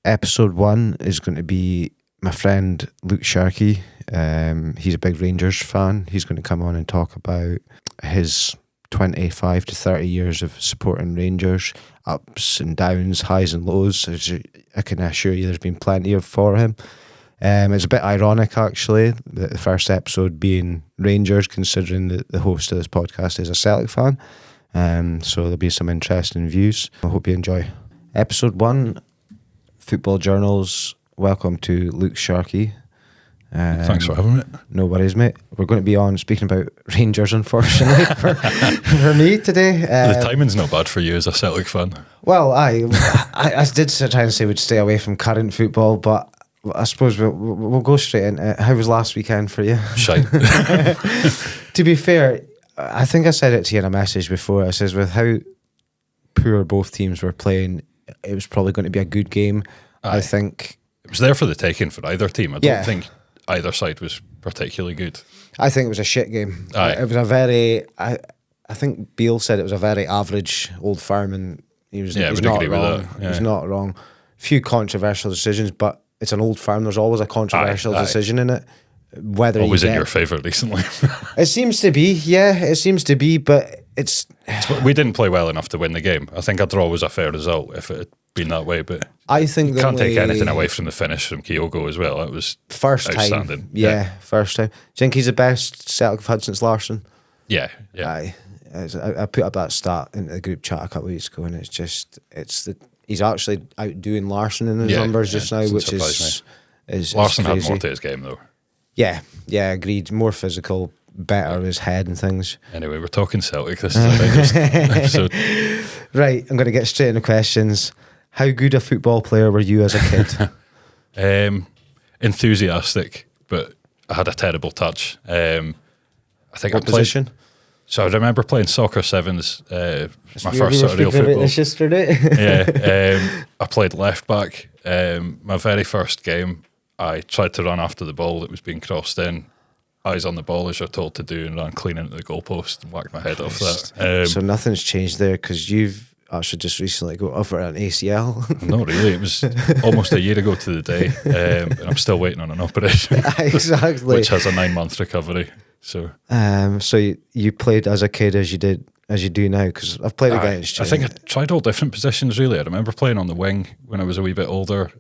Episode 1 is going to be my friend Luke Sharkey. He's a big Rangers fan. He's going to come on and talk about his 25 to 30 years of supporting Rangers, ups and downs, highs and lows. As I can assure you, there's been plenty of for him. It's a bit ironic, actually, that the first episode being Rangers, considering that the host of this podcast is a Celtic fan. So there'll be some interesting views. I hope you enjoy. Episode 1, Football Journals. Welcome to Luke Sharkey. Thanks for having me. No worries, mate. We're going to be on speaking about Rangers, unfortunately, for me today. The timing's not bad for you as a Celtic fan. Well, I did try and say we'd stay away from current football, but I suppose we'll go straight in. How was last weekend for you? Shite. To be fair, I think I said it to you in a message before. I says with how poor both teams were playing, it was probably going to be a good game. Aye. I think it was there for the taking for either team. I don't think either side was particularly good. I think it was a shit game. Aye. It was a very, I think Beale said it was a very average Old Firm, and he's not agree wrong. with that. Yeah. He's not wrong. Few controversial decisions, but it's an Old Firm. There's always a controversial decision in it. Whether was it your favourite recently? It seems to be, it seems to be, but we didn't play well enough to win the game. I think a draw was a fair result if it had been that way, but I think you can't take anything away from the finish from Kyogo as well. It was first outstanding. Time. First time. Do you think he's the best Celtic have had since Larsson? Yeah. Aye. I put up that stat in the group chat a couple of weeks ago, and he's actually outdoing Larsson in his numbers just now, which is Larsson crazy. had more to his game though. Yeah, agreed. More physical, better his head and things. Anyway, we're talking Celtic. This is a Rangers episode. Right, I'm going to get straight into questions. How good a football player were you as a kid? Enthusiastic, but I had a terrible touch. I think what position? So I remember playing soccer sevens. My first sort of real football. This yesterday. I played left back. My very first game, I tried to run after the ball that was being crossed in. Eyes on the ball as you're told to do, and ran clean into the goalpost and whacked my head off that. So nothing's changed there because you've actually just recently got over an ACL. Not really. It was almost a year ago to the day, and I'm still waiting on an operation. Exactly. Which has a 9-month recovery. So, so you played as a kid as you do now? Because I've played against you. I think I tried all different positions. Really, I remember playing on the wing when I was a wee bit older.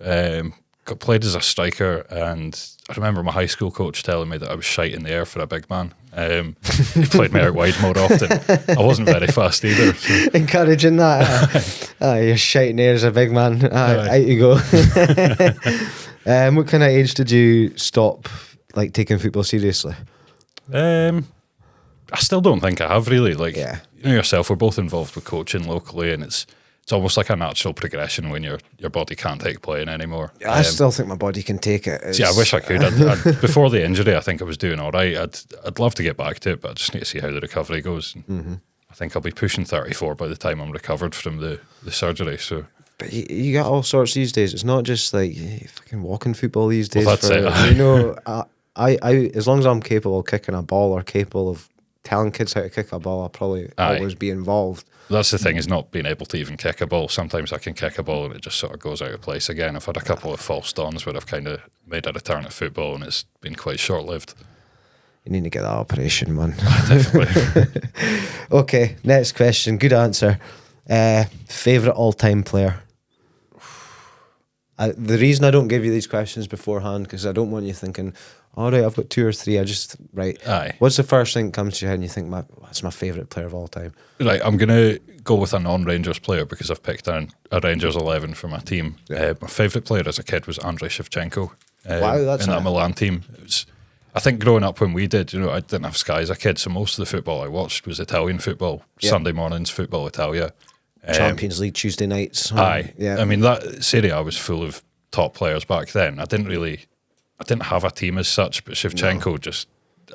Got played as a striker, and I remember my high school coach telling me that I was shite in the air for a big man. He played me out wide more often. I wasn't very fast either. So. Encouraging that. You're shite in the air as a big man. Out you go. What kind of age did you stop taking football seriously? I still don't think I have really. You know yourself, we're both involved with coaching locally, and it's almost like a natural progression when your body can't take playing anymore. I still think my body can take it. I wish I could. Before the injury, I think I was doing all right. I'd love to get back to it, but I just need to see how the recovery goes. Mm-hmm. I think I'll be pushing 34 by the time I'm recovered from the surgery. So, but you got all sorts these days. It's not just fucking walking football these days. Well, that's it. I as long as I'm capable of kicking a ball or capable of telling kids how to kick a ball, I'll probably always be involved. That's the thing, is not being able to even kick a ball. Sometimes I can kick a ball and it just sort of goes out of place again. I've had a couple of false dawns where I've kind of made a return at football and it's been quite short-lived. You need to get that operation, man. Definitely. Okay, next question. Good answer. Favourite all-time player? The reason I don't give you these questions beforehand, because I don't want you thinking, all right, I've got 2 or 3. Aye. What's the first thing that comes to your head and you think, that's my favourite player of all time? Right, I'm going to go with a non-Rangers player because I've picked a Rangers 11 for my team. My favourite player as a kid was Andrei Shevchenko. Wow, that's in that Milan team. I think growing up when we did, I didn't have Sky as a kid, so most of the football I watched was Italian football. Sunday mornings, Football Italia. Champions League Tuesday nights. Aye. Yeah. I mean, that Serie A was full of top players back then. I didn't have a team as such, but Shevchenko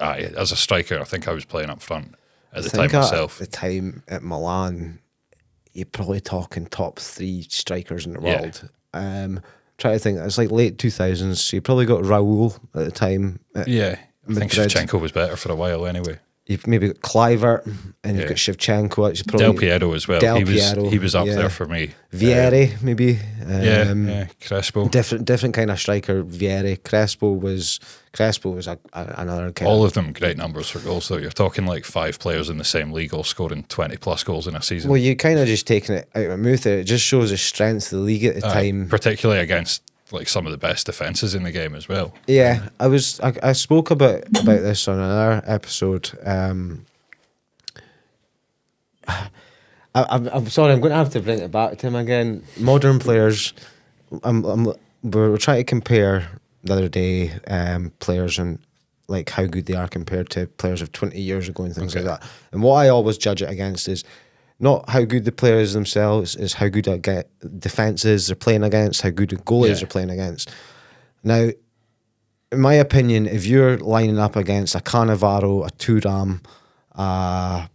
as a striker, I think I was playing up front at the time myself. At the time at Milan, you're probably talking top 3 strikers in the world. Try to think, it's like late 2000s, so you probably got Raul at the time. I think Shevchenko was better for a while anyway. You've maybe got Kluivert, and you've got Shevchenko. Del Piero as well. Del he Piero, was up there for me. Vieri, maybe. Crespo. Different kind of striker. Vieri. Crespo was another kind. All of them great numbers for goals, though. You're talking like 5 players in the same league all scoring 20 plus goals in a season. Well, you kind of just taking it out of my mouth there. It just shows the strength of the league at the time, particularly against like some of the best defences in the game as well. Yeah, I spoke about this on another episode. I'm sorry, I'm going to have to bring it back to him again. Modern players, we're trying to compare the other day players and like how good they are compared to players of 20 years ago and things like that. And what I always judge it against is not how good the players themselves is, how good defenses they're playing against, how good the goalies are playing against. Now, in my opinion, if you're lining up against a Cannavaro, a Thuram, a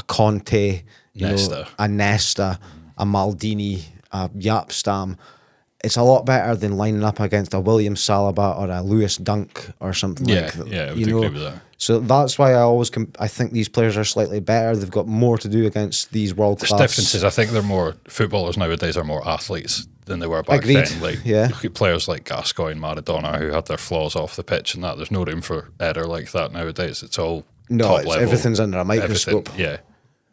Conte, a Nesta, a Maldini, a Yapstam, it's a lot better than lining up against a William Saliba or a Lewis Dunk or something like that. Yeah, I would agree with that. So that's why I think these players are slightly better. They've got more to do against these world class. There's differences. I think footballers nowadays are more athletes than they were back Agreed. then. Like, yeah. Look at players like Gascoigne, Maradona, who had their flaws off the pitch and that. There's no room for error like that nowadays. It's all top level. Everything's under a microscope.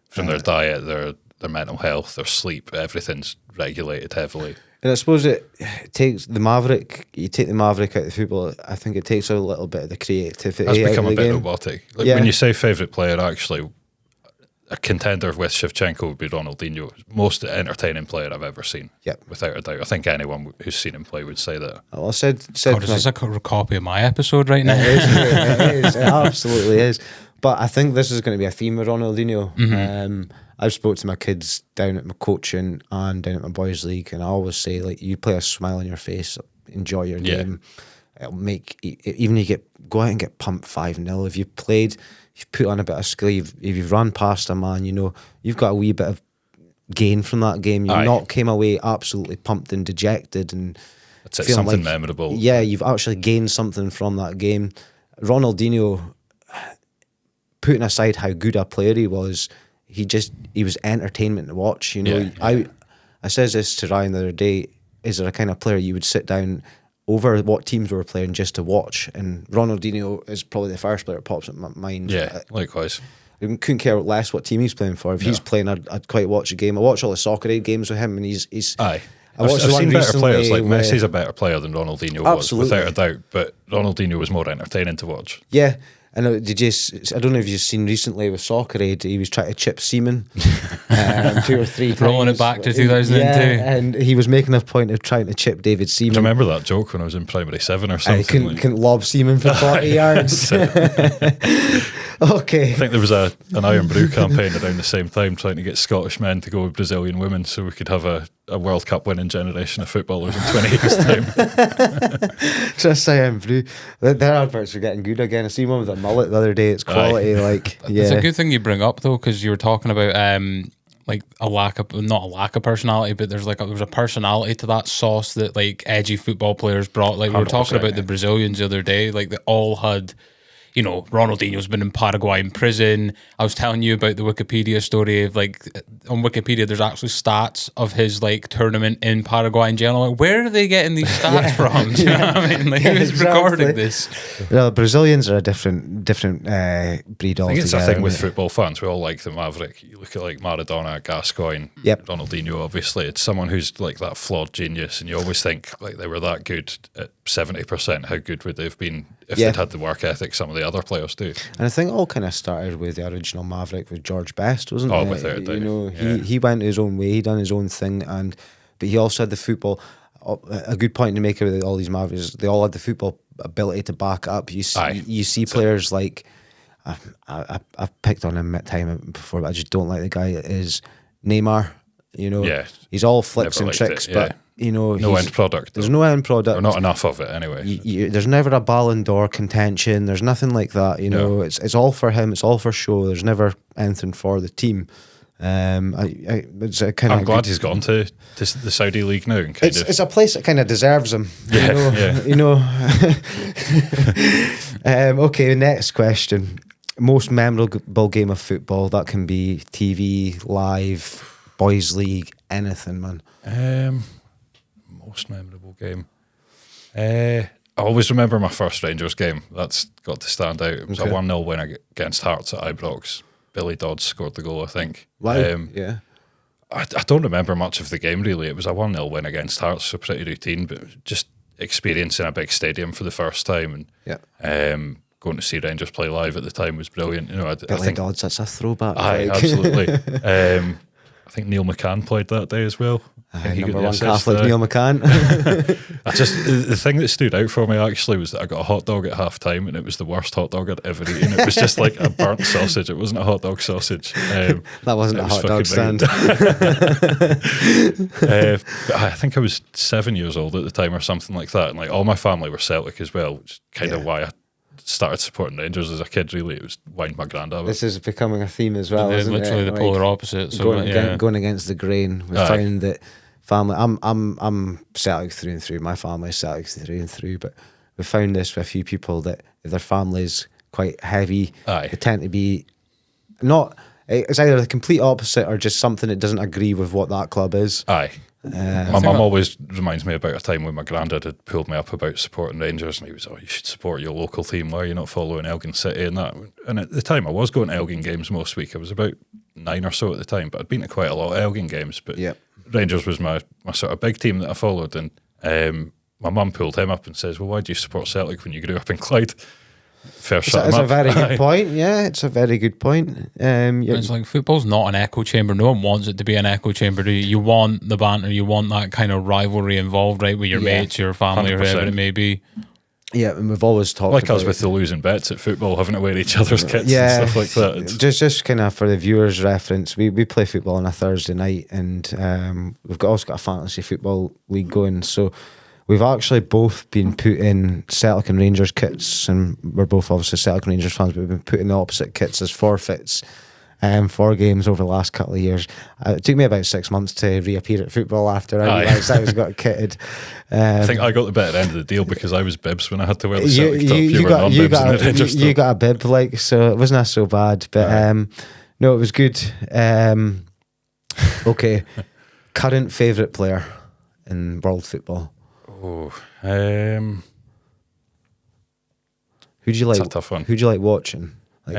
From their diet, their mental health, their sleep, everything's regulated heavily. And I suppose it takes the Maverick. You take the Maverick out of the football. I think it takes a little bit of the creativity. That's become out of the a bit game. robotic. Like when you say favourite player, actually, a contender with Shevchenko would be Ronaldinho. Most entertaining player I've ever seen. Yep, without a doubt. I think anyone who's seen him play would say that. Well, I said. God, is this a copy of my episode right now? It is. It absolutely is. But I think this is going to be a theme with Ronaldinho. Mm-hmm. I've spoke to my kids down at my coaching and down at my boys' league, and I always say, like, you play a smile on your face, enjoy your game. It'll make, even if you go out and get pumped 5-0, if you've played, you've put on a bit of skill, if you've run past a man, you've got a wee bit of gain from that game. You've not came away absolutely pumped and dejected and it's something memorable. Yeah, you've actually gained something from that game. Ronaldinho, putting aside how good a player he was entertainment to watch. I says this to Ryan the other day. Is there a kind of player you would sit down over what teams were playing just to watch? And Ronaldinho is probably the first player that pops in my mind. Yeah, likewise. I couldn't care less what team he's playing for. If he's playing, I'd quite watch a game. I watch all the Soccer Aid games with him, and he's. I've seen better players. Like Messi's a better player than Ronaldinho was, without a doubt. But Ronaldinho was more entertaining to watch. Yeah. And I don't know if you've seen recently with Soccer Aid, he was trying to chip Seaman 2 or 3 times. Rolling it back to 2002. Yeah, and he was making a point of trying to chip David Seaman. I remember that joke when I was in primary 7 or something. I couldn't lob Seaman for 40 yards. Okay. I think there was an Iron Brew campaign around the same time trying to get Scottish men to go with Brazilian women so we could have a World Cup winning generation of footballers in 20 years' time. Just Iron Brew. Their adverts are getting good again. I seen one with a mullet the other day. It's quality. It's a good thing you bring up though, because you were talking about like not a lack of personality, but there was a personality to that sauce that like edgy football players brought. Like we were talking about the Brazilians the other day. Like they all had. Ronaldinho's been in Paraguay in prison. I was telling you about the Wikipedia story of like on Wikipedia there's actually stats of his like tournament in Paraguay in jail. Like, where are they getting these stats from? Do you know what I mean? Like who's recording this? Well, Brazilians are a different breed altogether. I think it's a thing with football fans. We all like the Maverick. You look at like Maradona, Gascoigne, Ronaldinho, obviously. It's someone who's like that flawed genius, and you always think like they were that good at 70%. How good would they have been if they'd had the work ethic some of the other players do? And I think it all kind of started with the original Maverick with George Best, wasn't it? Oh, without a doubt. He went his own way, he done his own thing, but he also had the football. A good point to make with all these Mavericks, they all had the football ability to back up. You see players like I've picked on him at time before, but I just don't like the guy. Is Neymar? He's all flicks and tricks, but no end product. There's no end product, or not enough of it anyway. There's never a Ballon d'Or contention. There's nothing like that. It's all for him. It's all for show. There's never anything for the team. It's a kind I'm of glad he's gone to the Saudi league now. And it's a place that kind of deserves him. Yeah, You know. Okay, next question. Most memorable game of football. That can be TV, live, boys' league, anything, man. Most memorable game. I always remember my first Rangers game. That's got to stand out. It was a 1-0 win against Hearts at Ibrox. Billy Dodds scored the goal, I think. Wow. Yeah. I don't remember much of the game, really. It was a 1-0 win against Hearts, so pretty routine, but just experiencing a big stadium for the first time and going to see Rangers play live at the time was brilliant. You know, I Billy think Dodds, that's a throwback. Aye, absolutely. I think Neil McCann played that day as well. Number one Catholic, Neil McCann. The thing that stood out for me actually was that I got a hot dog at half time and it was the worst hot dog I'd ever eaten. It was just like a burnt sausage. It wasn't a hot dog sausage. That wasn't a hot dog stand. I think I was 7 years old at the time or something like that. And like all my family were Celtic as well, which is kind of why I started supporting Rangers as a kid. Really, it was wine my granddad. This is becoming a theme as well. They're literally the polar opposite. So going against the grain. We found that family. I'm Celtic through and through. My family is Celtic through and through. But we found this with a few people that if their family's quite heavy, they tend to be not. It's either the complete opposite or just something that doesn't agree with what that club is. Aye. My mum always reminds me about a time when my granddad had pulled me up about supporting Rangers, and he was, you should support your local team. Why are you not following Elgin City and that? And at the time, I was going to Elgin games most week. I was about 9 or so at the time, but I'd been to quite a lot of Elgin games. But Rangers was my sort of big team that I followed, and my mum pulled him up and says, well, why do you support Celtic when you grew up in Clyde? It's a very good point. Yeah, it's a very good point. It's like football's not an echo chamber. No one wants it to be an echo chamber. You want the banter. You want that kind of rivalry involved, right, with your mates, your family, 100%. Or whoever it may be. Yeah, and we've always talked like about us with the losing bets at football, having to wear each other's kits and stuff like that. Just kind of for the viewers' reference, we play football on a Thursday night, and we've also got a fantasy football league going. So we've actually both been put in Celtic and Rangers kits, and we're both obviously Celtic and Rangers fans, but we've been put in the opposite kits as forfeits for games over the last couple of years. It took me about 6 months to reappear at football after I realised I was got kitted. I think I got the better end of the deal because I was bibs when I had to wear the Celtic top. You were non-bibs in the Rangers top. You got a bib, like, so it wasn't so bad. But no, it was good. Okay, current favourite player in world football? Oh, who do you like? That's a tough one. Who do you like watching? Like,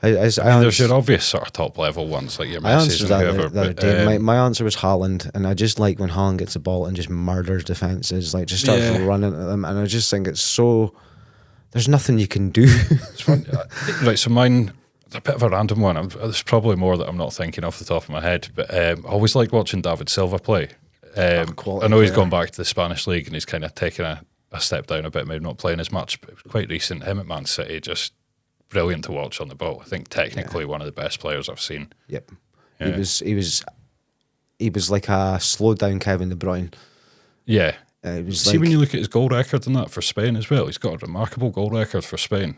there's your obvious sort of top level ones like your Messi and whoever. My answer was Haaland, and I just like when Haaland gets the ball and just murders defenses, like just starts running at them, and I just think it's so. There's nothing you can do. Right, so mine. A bit of a random one. There's probably more that I'm not thinking off the top of my head, but I always like watching David Silva play. I know he's gone back to the Spanish league and he's kind of taken a step down a bit, maybe not playing as much, but quite recent. Him at Man City, just brilliant to watch on the ball. I think technically one of the best players I've seen. Yep, he was like a slowed down Kevin De Bruyne. Yeah. See, when you look at his goal record and that for Spain as well, he's got a remarkable goal record for Spain.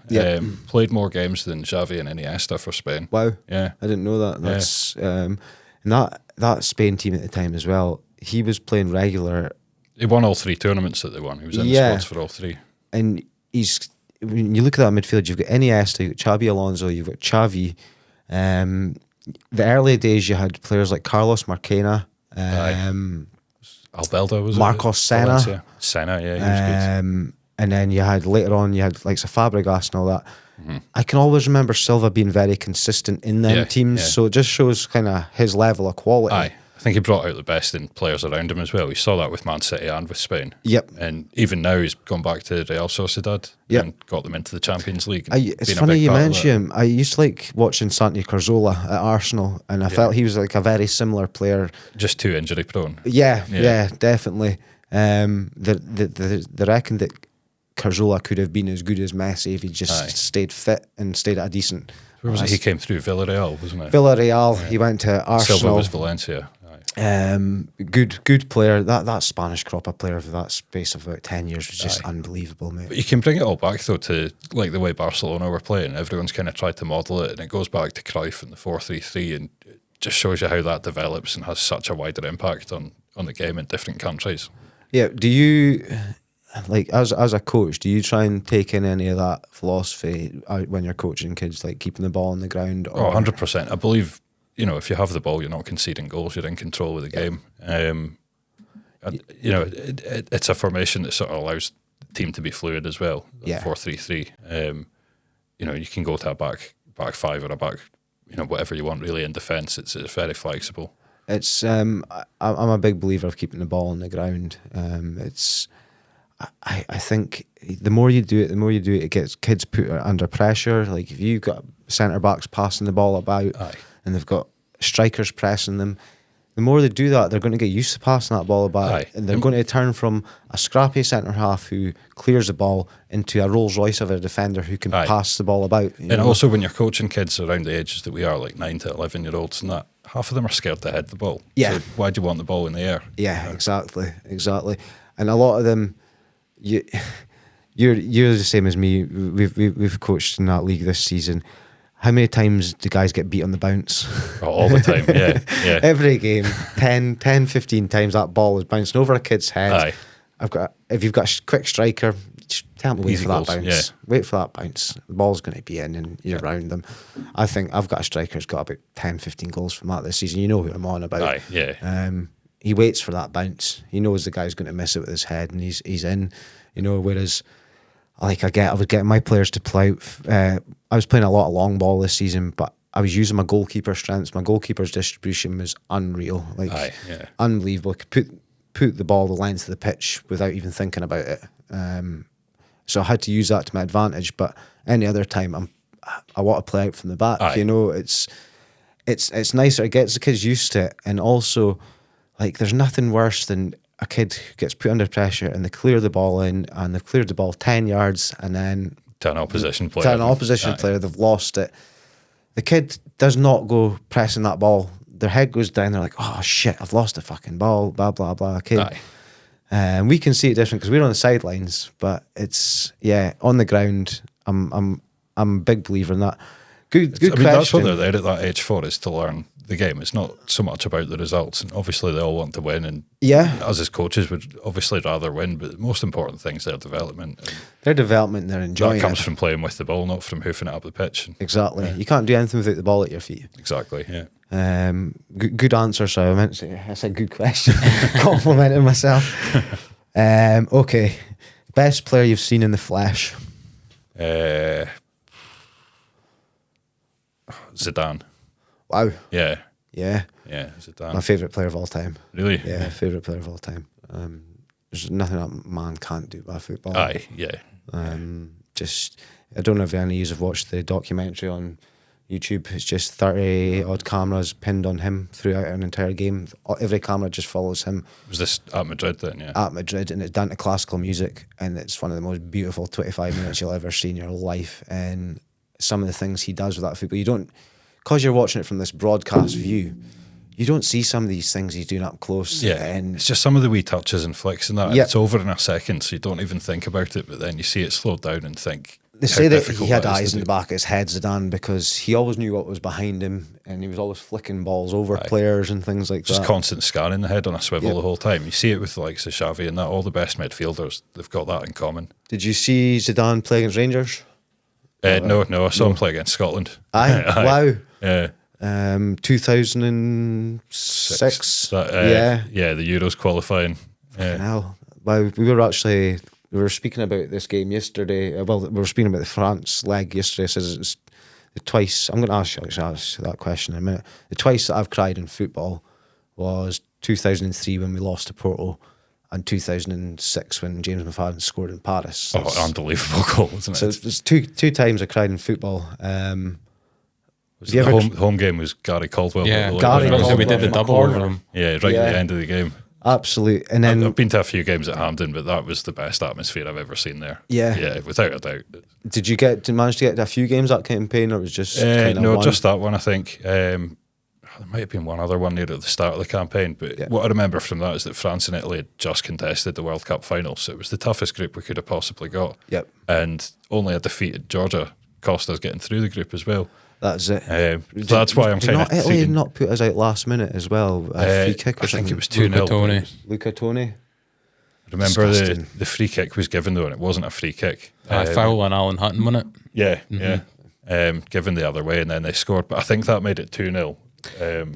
Played more games than Xavi and Iniesta for Spain. Wow. Yeah. I didn't know that. That's and that Spain team at the time as well, he was playing regular. He won all 3 tournaments that they won. He was in the squads for all 3. And when you look at that midfield, you've got Iniesta, you've got Xabi Alonso, you've got Xavi. The early days you had players like Carlos Marquena, Albelda was Marcos Senna. Senna, yeah, he was good. And then you had later on, you had like Fabregas and all that. Mm-hmm. I can always remember Silva being very consistent in them teams, so it just shows kind of his level of quality. Aye. I think he brought out the best in players around him as well. We saw that with Man City and with Spain. Yep. And even now he's gone back to Real Sociedad and got them into the Champions League. It's funny you mention him. I used to like watching Santi Cazorla at Arsenal, and I felt he was like a very similar player. Just too injury prone. Yeah, definitely. They reckon that Cazorla could have been as good as Messi if he just stayed fit and stayed at a decent. Where was it? He came through Villarreal, wasn't it? Villarreal. He went to Arsenal. Silva was Valencia. Good player. That Spanish crop of player for that space of about 10 years was just unbelievable, mate. But you can bring it all back though to like the way Barcelona were playing. Everyone's kind of tried to model it, and it goes back to Cruyff and the 4-3-3, and just shows you how that develops and has such a wider impact on the game in different countries. Yeah. Do you, like, as a coach, do you try and take in any of that philosophy when you're coaching kids, like keeping the ball on the ground? Or 100%. I believe, if you have the ball, you're not conceding goals, you're in control of the game. It's a formation that sort of allows the team to be fluid as well. 4-3-3. You can go to a back five or a back, whatever you want really in defence. It's very flexible. It's I'm a big believer of keeping the ball on the ground. I think the more you do it, it gets kids put under pressure. Like if you've got centre backs passing the ball about, and they've got strikers pressing them, the more they do that, they're going to get used to passing that ball about, and they're going to turn from a scrappy centre half who clears the ball into a Rolls Royce of a defender who can pass the ball about. And also, when you're coaching kids around the ages that we are, like 9 to 11-year-olds, and that, half of them are scared to head the ball. Yeah. So why do you want the ball in the air? Yeah, exactly. And a lot of them, you're the same as me. We've coached in that league this season. How many times do guys get beat on the bounce? Oh, all the time, yeah. Every game, 10, 15 times that ball is bouncing over a kid's head. If you've got a quick striker, just tell them to wait for that bounce. Yeah. Wait for that bounce. The ball's going to be in and you're around them. I think I've got a striker who's got about 10, 15 goals from that this season. You know who I'm on about. He waits for that bounce. He knows the guy's going to miss it with his head and he's in. Whereas I was getting my players to play out. I was playing a lot of long ball this season, but I was using my goalkeeper strengths. My goalkeeper's distribution was unreal, unbelievable. Could put the ball the length of the pitch without even thinking about it. So I had to use that to my advantage. But any other time, I want to play out from the back. It's nicer. It gets the kids used to it, and also, like, there's nothing worse than a kid who gets put under pressure and they clear the ball in and they've cleared the ball 10 yards and then to an opposition player, they've lost it. The kid does not go pressing that ball. Their head goes down. They're like, oh shit, I've lost the fucking ball, blah blah blah. Kid. And we can see it different because we're on the sidelines, but it's on the ground. I'm a big believer in that. Good question. That's what they're there at that age for, is to learn the game. It's not so much about the results, and obviously they all want to win, and us as coaches would obviously rather win, but the most important thing is their development. Their development, they're enjoying that comes from playing with the ball, not from hoofing it up the pitch. Exactly. You can't do anything without the ball at your feet. Exactly, yeah. Good answer, sorry. I said good question. Complimenting myself. Okay. Best player you've seen in the flesh? Zidane. Wow. Yeah, Zidane. My favourite player of all time. Really? Yeah, favourite player of all time. There's nothing that man can't do by football. I don't know if any of you have watched the documentary on YouTube. It's just 30 odd cameras pinned on him throughout an entire game. Every camera just follows him. Was this at Madrid then? Yeah. At Madrid, and it's done to classical music, and it's one of the most beautiful 25 minutes you'll ever see in your life. And some of the things he does with that football, you don't, because you're watching it from this broadcast view, you don't see some of these things he's doing up close. Yeah, and it's just some of the wee touches and flicks and that. And it's over in a second, so you don't even think about it, but then you see it slowed down and think. They say that he had eyes in the back of his head, Zidane, because he always knew what was behind him, and he was always flicking balls over players and things like that. Just constant scanning the head on a swivel the whole time. You see it with the likes of Xavi and that. All the best midfielders, they've got that in common. Did you see Zidane play against Rangers? No, I saw him play against Scotland. Wow. Yeah. 2006. The Euros qualifying. Wow. We were speaking about this game yesterday. We were speaking about the France leg yesterday. It says it's the twice. I'm going to ask that question in a minute. The twice that I've cried in football was 2003 when we lost to Porto, and 2006 when James McFadden scored in Paris. Unbelievable goal, wasn't it? So there's two times I cried in football. The home game was Gary Caldwell. Yeah, we did the double over him. Yeah, right at the end of the game. Absolutely. And then I've been to a few games at Hampden, but that was the best atmosphere I've ever seen there. Yeah, without a doubt. Did you manage to get to a few games that campaign, or it was just just that one? I think there might have been one other one near at the start of the campaign. But what I remember from that is that France and Italy had just contested the World Cup final, so it was the toughest group we could have possibly got. Yep. And only a defeated Georgia cost us getting through the group as well. That's it. So that's why I'm kind of Italy thinking. not put us out last minute as well. A free kick or I think it something. was 2-0. Tony. Luca Toni. Remember Disgusting. the free kick was given though, and it wasn't a free kick. Foul on Alan Hutton, wasn't it? Yeah. Given the other way, and then they scored. But I think that made it 2-0.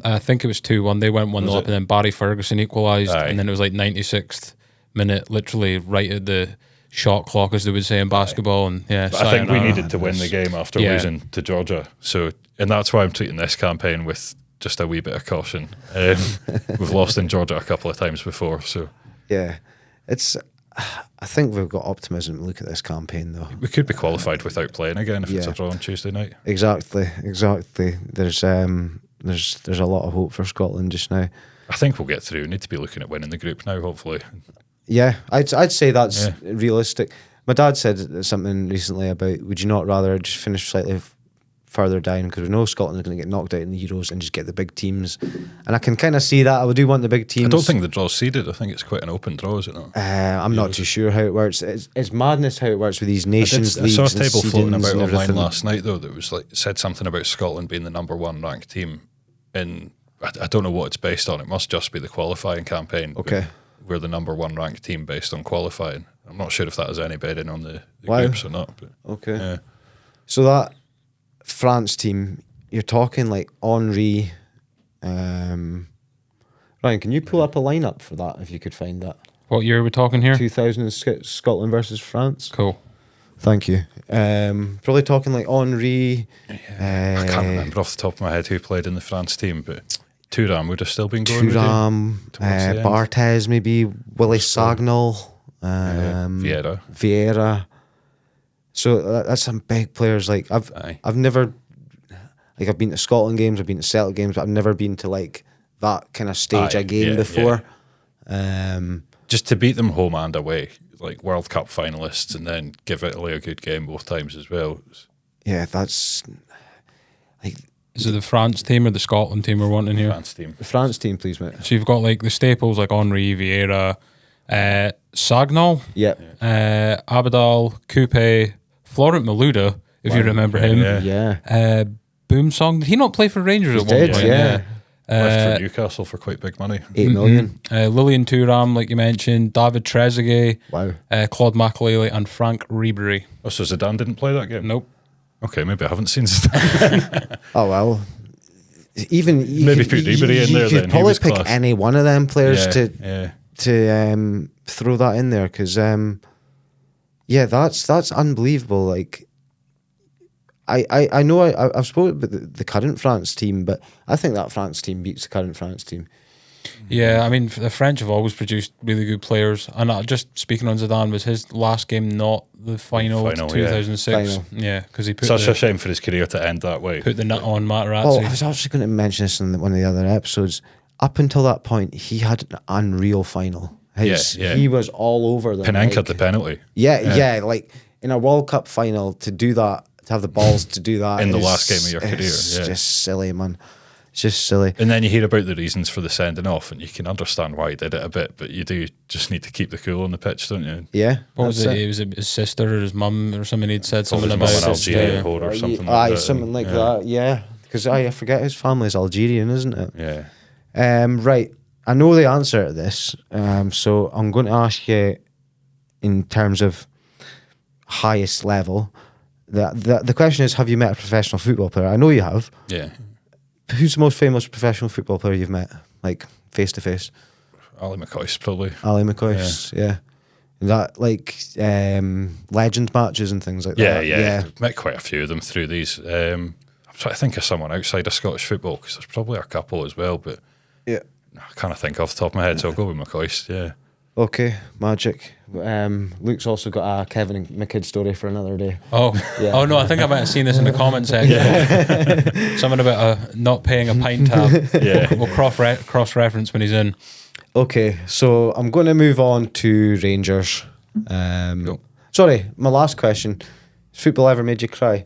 I think it was 2-1. They went 1-0 up, and then Barry Ferguson equalised, Aye. and then it was like 96th minute, literally right at the shot clock, as they would say in basketball. And yeah, But I think we sayonara. needed to win the game after Yeah. losing to Georgia. So, and that's why I'm treating this campaign with just a wee bit of caution. We've lost in Georgia a couple of times before, so Yeah. I think we've got optimism to look at this campaign though. we could be qualified without playing again if it's Yeah. a draw on Tuesday night. Exactly. There's a lot of hope for Scotland just now. I think we'll get through. We need to be looking at winning the group now, hopefully. Yeah, I'd say that's Yeah. realistic. My dad said something recently about, would you not rather just finish slightly further down, because we know Scotland is going to get knocked out in the Euros, and just get the big teams. And I can kind of see that. I do want the big teams. I don't think the draw's seeded. I think it's quite an open draw, is it not? I'm not too sure how it works. It's madness how it works with these nations I leagues. saw a and table floating seedings about and online everything. last night though that was like said something about Scotland being the number one ranked team. In I don't know what it's based on. It must just be the qualifying campaign. but Okay. we're the number one ranked team based on qualifying. I'm not sure if that has any bearing on the Wow. groups or not. But Okay. yeah. So that France team, you're talking like Henry. Ryan, can you pull up a lineup for that if you could find that? What year are we talking here? 2000 Scotland versus France. Cool. Thank you. Probably talking like Henry. I can't remember off the top of my head who played in the France team, but Thuram would have still been going. Thuram, towards the end? Barthez, maybe Willie Sagnol, Vieira. Vieira. So that's some big players. Like Aye. I've never, like I've been to Scotland games, I've been to Celtic games, but I've never been to like that kind of stage Aye, of game yeah, before. Just to beat them home and away, like World Cup finalists, and then give Italy a good game both times as well. Yeah, that's like Is it the France team or the Scotland team we're wanting here? France team. the France team, please, mate. So you've got like the staples like Henry, Vieira, Sagnol, Yep. Abidal, Coupe, Florent Malouda, if you remember him. Yeah. Boomsong. Did he not play for Rangers at one did, point? yeah. Left for Newcastle for quite big money. 8 million. Lillian Thuram, like you mentioned, David Trezeguet, Wow. Claude Makelele, and Frank Ribery. Oh, so Zidane didn't play that game? Nope. Okay, maybe I haven't seen Zidane. Oh well. Even you Maybe could, put Ribery in you there could then, he probably was pick class. any one of them players yeah. to throw that in there, because yeah, that's unbelievable. Like I know I've spoken about the current France team, but I think that France team beats the current France team. Yeah, I mean, the French have always produced really good players. And just speaking on Zidane, was his last game not the final, Final, yeah. 2006? Final. Yeah, because he put Such a shame for his career to end that way. put the nut on Materazzi. Oh, I was actually going to mention this in one of the other episodes. Up until that point, he had an unreal final. Yeah. He was all over them. Panenka like- the penalty. Yeah, like in a World Cup final, to do that, to have the balls to do that In the is- last game of your career, It's yeah. just silly, man. It's just silly. And then you hear about the reasons for the sending off, and you can understand why he did it a bit, but you do just need to keep the cool on the pitch, don't you? Yeah. What was that's it? It was his sister or his mum or something. He'd said something his about mum in his Algeria sister. or something Aye, like that. something like that. Yeah, because I forget his family's Algerian, isn't it? Yeah. Right. I know the answer to this, so I'm going to ask you in terms of highest level. The question is, have you met a professional football player? I know you have. Yeah. Who's the most famous professional football player you've met, like face to face? Ali McCoy's probably. Ali McCoy. Yeah. That like legend matches and things like that. Yeah. I've met quite a few of them through these. I'm trying to think of someone outside of Scottish football, because there's probably a couple as well, but Yeah. I can't think off the top of my head, so I'll go with McCoy. Yeah. Okay, magic. Luke's also got a Kevin McKidd story for another day. Oh, Yeah. oh no! I think I might have seen this in the comment section. Something about not paying a pint tab. Yeah. We'll cross reference when he's in. Okay, so I'm going to move on to Rangers. Sorry, my last question. Has football ever made you cry?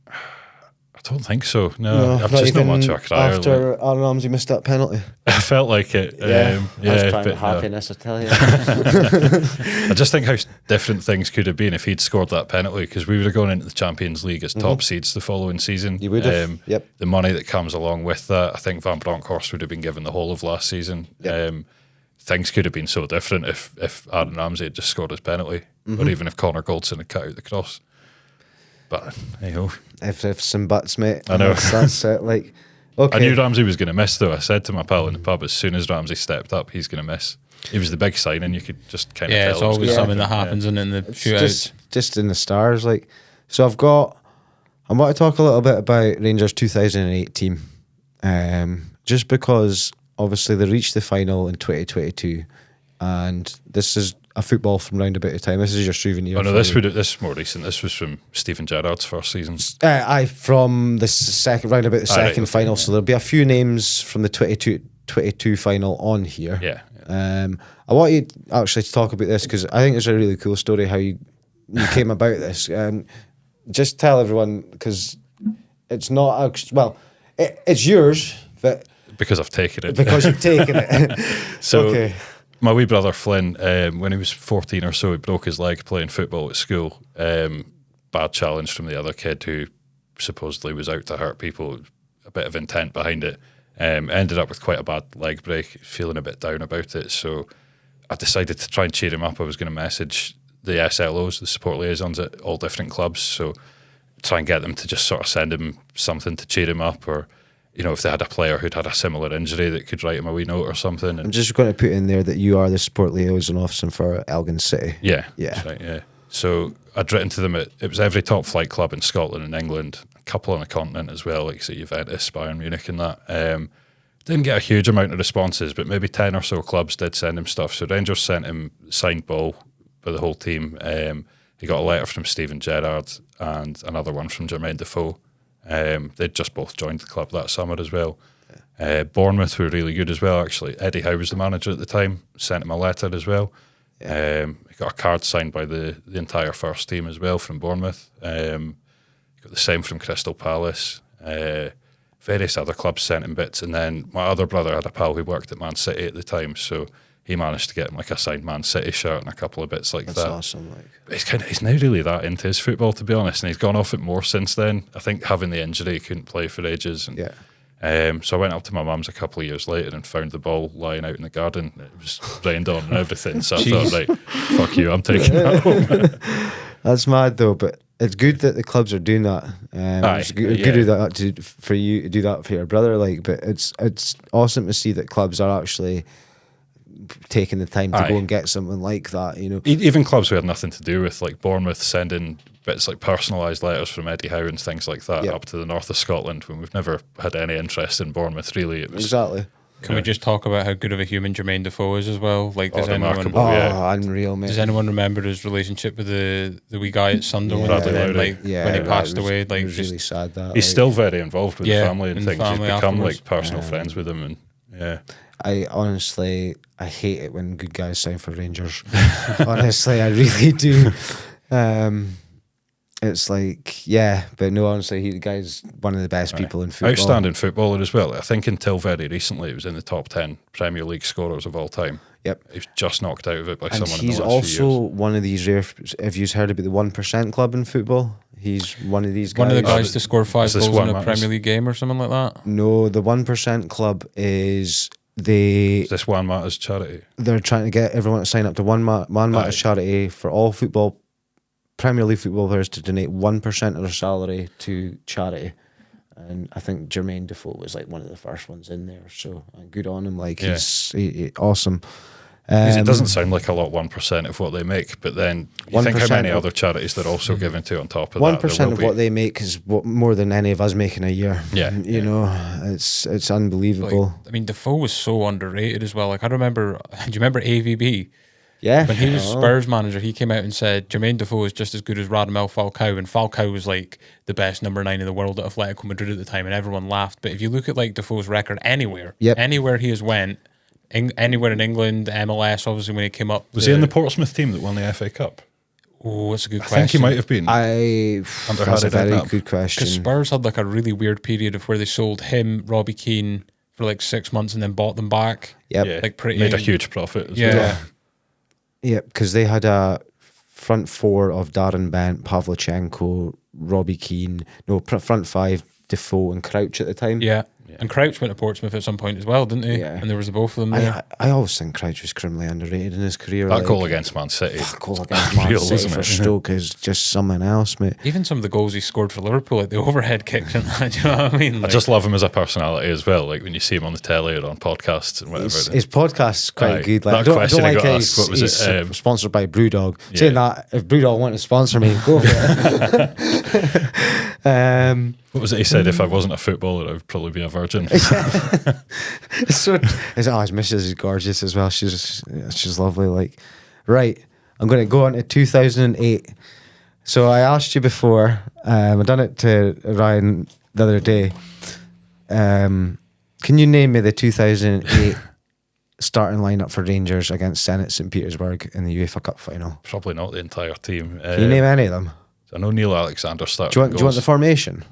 I I don't think so. No, I'm not just not even much of a crier. after Aaron Ramsey missed that penalty. I felt like it. I was trying but happiness, I tell you. I just think how different things could have been if he'd scored that penalty, because we would have gone into the Champions League as top seeds the following season. You would have. Yep. The money that comes along with that, I think Van Bronckhorst would have been given the whole of last season. Yep. Things could have been so different if Aaron Ramsey had just scored his penalty, or even if Connor Goldson had cut out the cross. But hey ho. If some buts, mate. I know. That's it. Like, okay. I knew Ramsey was going to miss, though. I said to my pal in the pub, as soon as Ramsey stepped up, he's going to miss. He was the big signing. You could just kind of tell. It's always something that happens in the shootouts. Just in the stars. Like, so I want to talk a little bit about Rangers 2008 team. Just because obviously they reached the final in 2022, and this is a football from round about the time. This is your souvenir. Oh no, this is more recent. This was from Stephen Gerrard's first season. From the second round about the second final. Yeah. So there'll be a few names from the 22 final on here. Yeah. I want you actually to talk about this, because I think it's a really cool story how you came about this. Just tell everyone, because it's not actually, it's yours, but because I've taken it. Because you've taken it. So okay. My wee brother Flynn, when he was 14 or so, he broke his leg playing football at school. Bad challenge from the other kid who supposedly was out to hurt people. A bit of intent behind it. Ended up with quite a bad leg break, feeling a bit down about it. So I decided to try and cheer him up. I was going to message the SLOs, the support liaisons at all different clubs, so try and get them to just sort of send him something to cheer him up, or if they had a player who'd had a similar injury that could write him a wee note or something. I'm just going to put in there that you are the support liaison officer for Elgin City. Yeah. That's right, yeah. So I'd written to them, it was every top flight club in Scotland and England, a couple on the continent as well, like say Juventus, Bayern Munich and that. Didn't get a huge amount of responses, but maybe 10 or so clubs did send him stuff. So Rangers sent him signed ball by the whole team. He got a letter from Stephen Gerrard and another one from Jermaine Defoe. They'd just both joined the club that summer as well. Bournemouth were really good as well, actually. Eddie Howe was the manager at the time, sent him a letter as well. He got a card signed by the entire first team as well from Bournemouth. He got the same from Crystal Palace. Various other clubs sent him bits, and then my other brother had a pal who worked at Man City at the time, so he managed to get him like a signed Man City shirt and a couple of bits like that. That's awesome. But he's now really that into his football, to be honest, and he's gone off it more since then. I think having the injury, he couldn't play for ages. And, so I went up to my mum's a couple of years later and found the ball lying out in the garden. It was rained on and everything, so I thought, right, fuck you, I'm taking that home. That's mad though, but it's good that the clubs are doing that. It's good for you to do that for your brother. But it's awesome to see that clubs are actually taking the time to go and get something like that. Even clubs we had nothing to do with, like Bournemouth, sending bits like personalised letters from Eddie Howe and things like that up to the north of Scotland, when we've never had any interest in Bournemouth. Really, it was exactly. Can we just talk about how good of a human Jermaine Defoe is as well? Does anyone? Unreal, mate. Does anyone remember his relationship with the wee guy at Sunderland? When he passed away, it was really sad. That he's still very involved with the family and things. Family he's become afterwards. like personal friends with them, and I honestly hate it when good guys sign for Rangers. Honestly, I really do. It's but no, honestly, the guy's one of the best people in football. Outstanding footballer as well. I think until very recently, he was in the top 10 Premier League scorers of all time. Yep. He was just knocked out of it by and someone in he's the last few also years. one of these rare, if you've heard about the 1% club in football, he's one of these guys. One of the guys to score 5 goals in a Matters? Premier League game or something like that? No, the 1% club is... Is this One Matters charity? They're trying to get everyone to sign up to One Matters charity for all Premier League football players to donate 1% of their salary to charity. And I think Jermaine Defoe was one of the first ones in there. So good on him. He's awesome. It doesn't sound like a lot, 1% of what they make, but then you think how many other charities they're also giving to on top of 1% that. 1% of what they make is more than any of us make in a year. Yeah. It's unbelievable. Defoe was so underrated as well. I remember, do you remember AVB? Yeah. When he was Spurs manager, he came out and said Jermaine Defoe is just as good as Radamel Falcao, and Falcao was the best number 9 in the world at Atletico Madrid at the time, and everyone laughed. But if you look at Defoe's record anywhere he has went, anywhere in England, MLS, obviously when he came up. Was he in the Portsmouth team that won the FA Cup? Oh, that's a good I question. think he might have been. That's a Harry very Redknapp. good question. Because Spurs had like a really weird period of where they sold him, Robbie Keane, for like 6 months and then bought them back. Yep. Yeah, Like pretty made a huge profit as Yeah. well. Yep, because they had a front four of Darren Bent, Pavlyuchenko, Robbie Keane. No, front five, Defoe and Crouch at the time. Yeah. And Crouch went to Portsmouth at some point as well, didn't he? Yeah. And there was the both of them there. I always think Crouch was criminally underrated in his career. That goal against Man City. Goal against Man Real, City wasn't for it? Stoke is just something else, mate. Even some of the goals he scored for Liverpool, like the overhead kicks and that, do you know what I mean? I Like, just love him as a personality as well. Like when you see him on the telly or on podcasts and whatever. His podcast's quite Aye, good. that Like, I don't question I like got he's, asked, what was he's it? sponsored by Brewdog. Yeah. Saying that, if Brewdog want to sponsor me, go for it. What was it he said? If I wasn't a footballer, I would probably be a virgin. So his missus is gorgeous as well. She's lovely. Like, right, I'm going to go on to 2008. So I asked you before. I done it to Ryan the other day. Can you name me the 2008 starting lineup for Rangers against Zenit St Petersburg in the UEFA Cup final? Probably not the entire team. Can you name any of them? I know Neil Alexander started. Do you want the formation?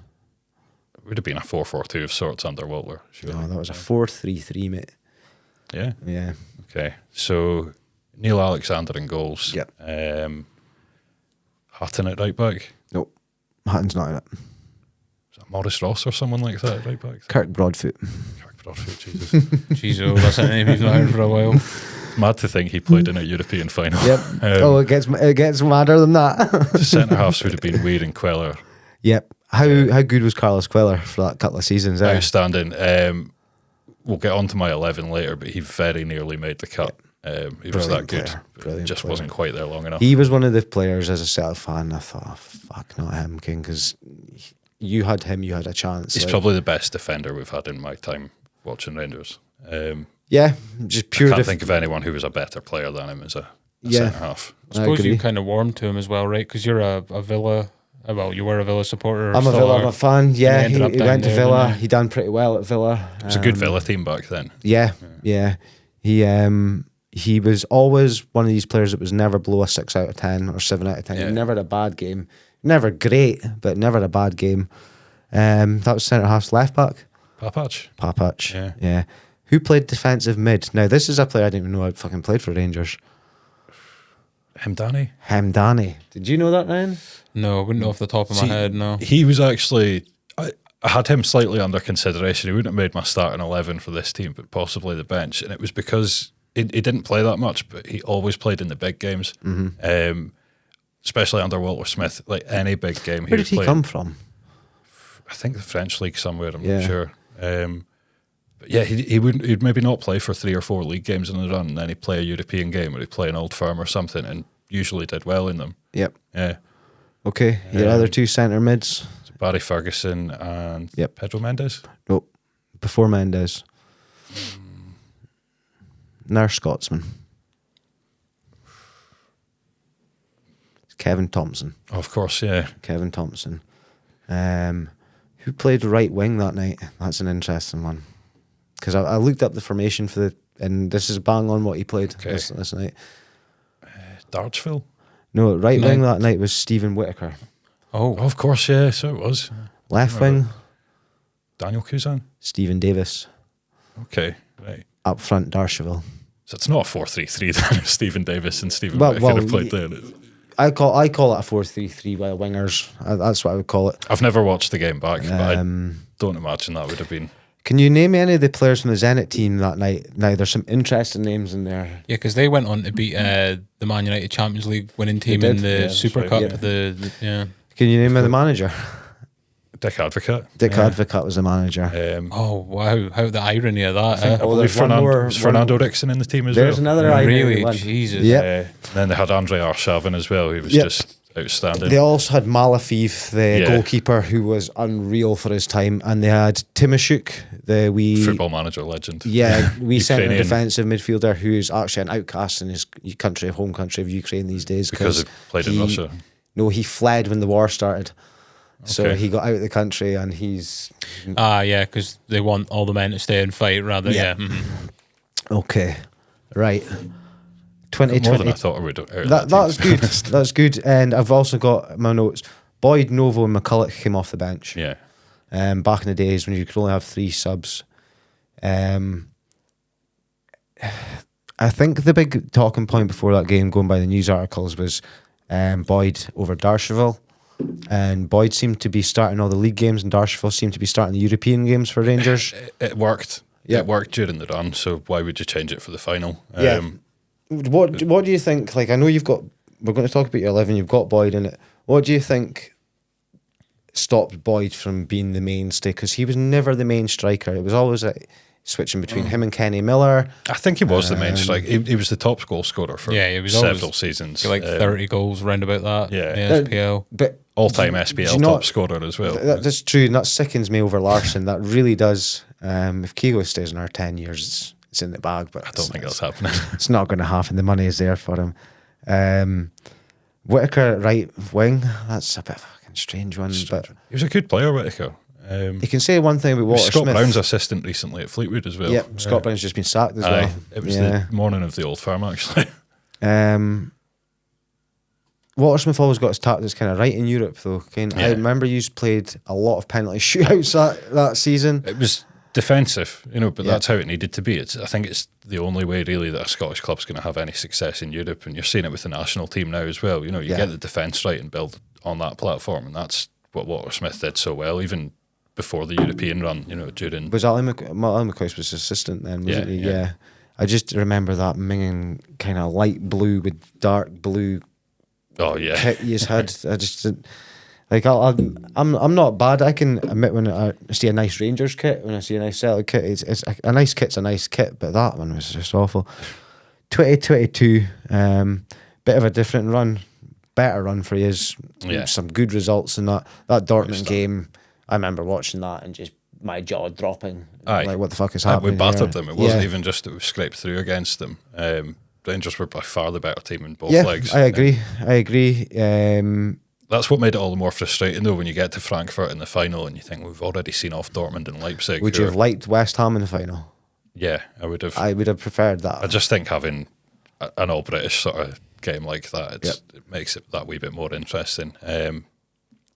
It would have been a 4-4-2 of sorts under Walter. Surely. No, that was a 4-3-3, mate. Yeah. Yeah. Okay. So Neil Alexander in goals. Yep. Hutton at right back. Nope. Hutton's not in it. Is that Morris Ross or someone like that at right back? Kirk Broadfoot. Kirk Broadfoot, Jesus. jeez, that's a name he's not heard for a while. It's mad to think he played in a European final. Yep. It gets madder than that. The centre halves would have been Weir and Queller. Yep. How good was Carlos Queller for that couple of seasons? Outstanding. We'll get on to my 11 later, but he very nearly made the cut. He was that good. Brilliant Just player. wasn't quite there long enough. He was one of the players as a Celtic fan. I thought, oh, fuck, not him, King, because you had him, you had a chance. He's like, probably the best defender we've had in my time watching Rangers. yeah, just pure. I can't think of anyone who was a better player than him as a centre half. I suppose agree. you kind of warmed to him as well, right? Because you're a Villa. Well, you were a Villa supporter. I'm a still Villa are. I'm a fan. Yeah, He he ended up went to down there, Villa. didn't he? He done pretty well at Villa. It was a good Villa team back then. Yeah. He was always one of these players that was never below a 6 out of 10 or 7 out of 10. Yeah. He never had a bad game. Never great, but never had a bad game. That was centre half's left back. Papach. Yeah. Who played defensive mid? Now this is a player I didn't even know I fucking played for Rangers. Hemdani. Did you know that, Ryan? No, I wouldn't know off the top of my head, no. He was actually... I had him slightly under consideration. He wouldn't have made my starting 11 for this team, but possibly the bench. And it was because he didn't play that much, but he always played in the big games, especially under Walter Smith. Like any big game, Where did he play. come from? I think the French league somewhere. I'm Yeah. not sure. But yeah, he'd maybe not play for 3 or 4 league games in a run, and then he'd play a European game or he'd play an Old Firm or something, and usually did well in them. Yep. Yeah. Okay. Your other two centre mids? Barry Ferguson and Pedro Mendes. Nope. Before Mendes. Another Scotsman. Kevin Thompson. Oh, of course, yeah. Kevin Thompson. Who played right wing that night? That's an interesting one. Because I looked up the formation for and this is bang on what he played this night. Dartsville. No, right wing that night was Stephen Whittaker. Oh, of course, yeah. So it was. Left wing, Daniel Kuzan. Stephen Davis. Okay, right. Up front, Darsheville. So it's not a 4-3-3 then. Stephen Davis and Stephen Well, Whittaker have played there. I call it a 4-3-3 while wingers. That's what I would call it. I've never watched the game back, but I don't imagine that would have been. Can you name any of the players from the Zenit team that night? Now, there's some interesting names in there. Yeah, because they went on to beat the Man United Champions League winning team They in did, the yeah, Super right, Cup. yeah. Can you name the manager? Dick Advocate. Dick Advocate was the manager. Oh, wow. How the irony of that. I believe there's one more- was Fernando Dixon in the team as There's well. another irony Really? one. Jesus. Yep. And then they had Andre Arshavin as well, who was Yep. just outstanding. They also had Malafeev, the Yeah. goalkeeper, who was unreal for his time, and they had Timoshuk, the wee Football manager legend. Yeah, we centre Ukrainian. defensive midfielder who's actually an outcast in his country, home country of Ukraine these days Because he played in Russia. No, he fled when the war started. So Okay. he got out of the country and he's Yeah, because they want all the men to stay and fight rather. Yeah. Yeah. okay. Right. 2020. More than I thought I would. That's good. That's good. And I've also got my notes. Boyd, Novo, and McCulloch came off the bench. Yeah. Back in the days when you could only have 3 subs. I think the big talking point before that game, going by the news articles, was Boyd over D'Archeville. And Boyd seemed to be starting all the league games, and D'Archeville seemed to be starting the European games for Rangers. It worked. Yeah. It worked during the run, so why would you change it for the final? Yeah. What do you think? Like, I know we're going to talk about your 11, you've got Boyd in it. What do you think stopped Boyd from being the mainstay? Because he was never the main striker. It was always switching between him and Kenny Miller. I think he was the main striker. He was the top goal scorer for he was several seasons. Like 30 goals, round about that. Yeah. In the SPL. But all-time SPL top scorer as well. That's true, and that sickens me over Larson. That really does. If Keego stays in our 10 years, it's in the bag. But I don't think that's happening. It's not going to happen. The money is there for him. Whittaker right wing. That's a bit of a fucking strange one. But he was a good player, Whittaker. you can say one thing about Walter Scott Smith. Brown's assistant recently at Fleetwood as well. Yeah, Scott Brown's just been sacked as well. It was the morning of the Old Firm, actually. Walter Smith always got his tactics kind of right in Europe, though. I remember you played a lot of penalty shootouts that season. It was defensive, but that's how it needed to be. I think it's the only way, really, that a Scottish club's going to have any success in Europe, and you're seeing it with the national team now as well. You get the defence right and build on that platform, and that's what Walter Smith did so well, even before the European run, during... Was Ali McCoist was assistant then, wasn't he? Yeah. I just remember that minging kind of light blue with dark blue kit he had. I just... Like, I'm not bad. I can admit when I see a nice Rangers kit, when I see a nice Celtic kit, it's a nice kit's a nice kit, but that one was just awful. 2022, bit of a different run, better run for yous. Some good results in that Dortmund game. I remember watching that and just my jaw dropping. Aye. Like, what the fuck is happening? We battered them. It wasn't Yeah. even just that we scraped through against them. Rangers were by far the better team in both Yeah, legs. I agree. That's what made it all the more frustrating, though, when you get to Frankfurt in the final and you think we've already seen off Dortmund and Leipzig. Would you have liked West Ham in the final? Yeah, I would have. I would have preferred that. I just think having an all-British sort of game like that, it makes it that wee bit more interesting.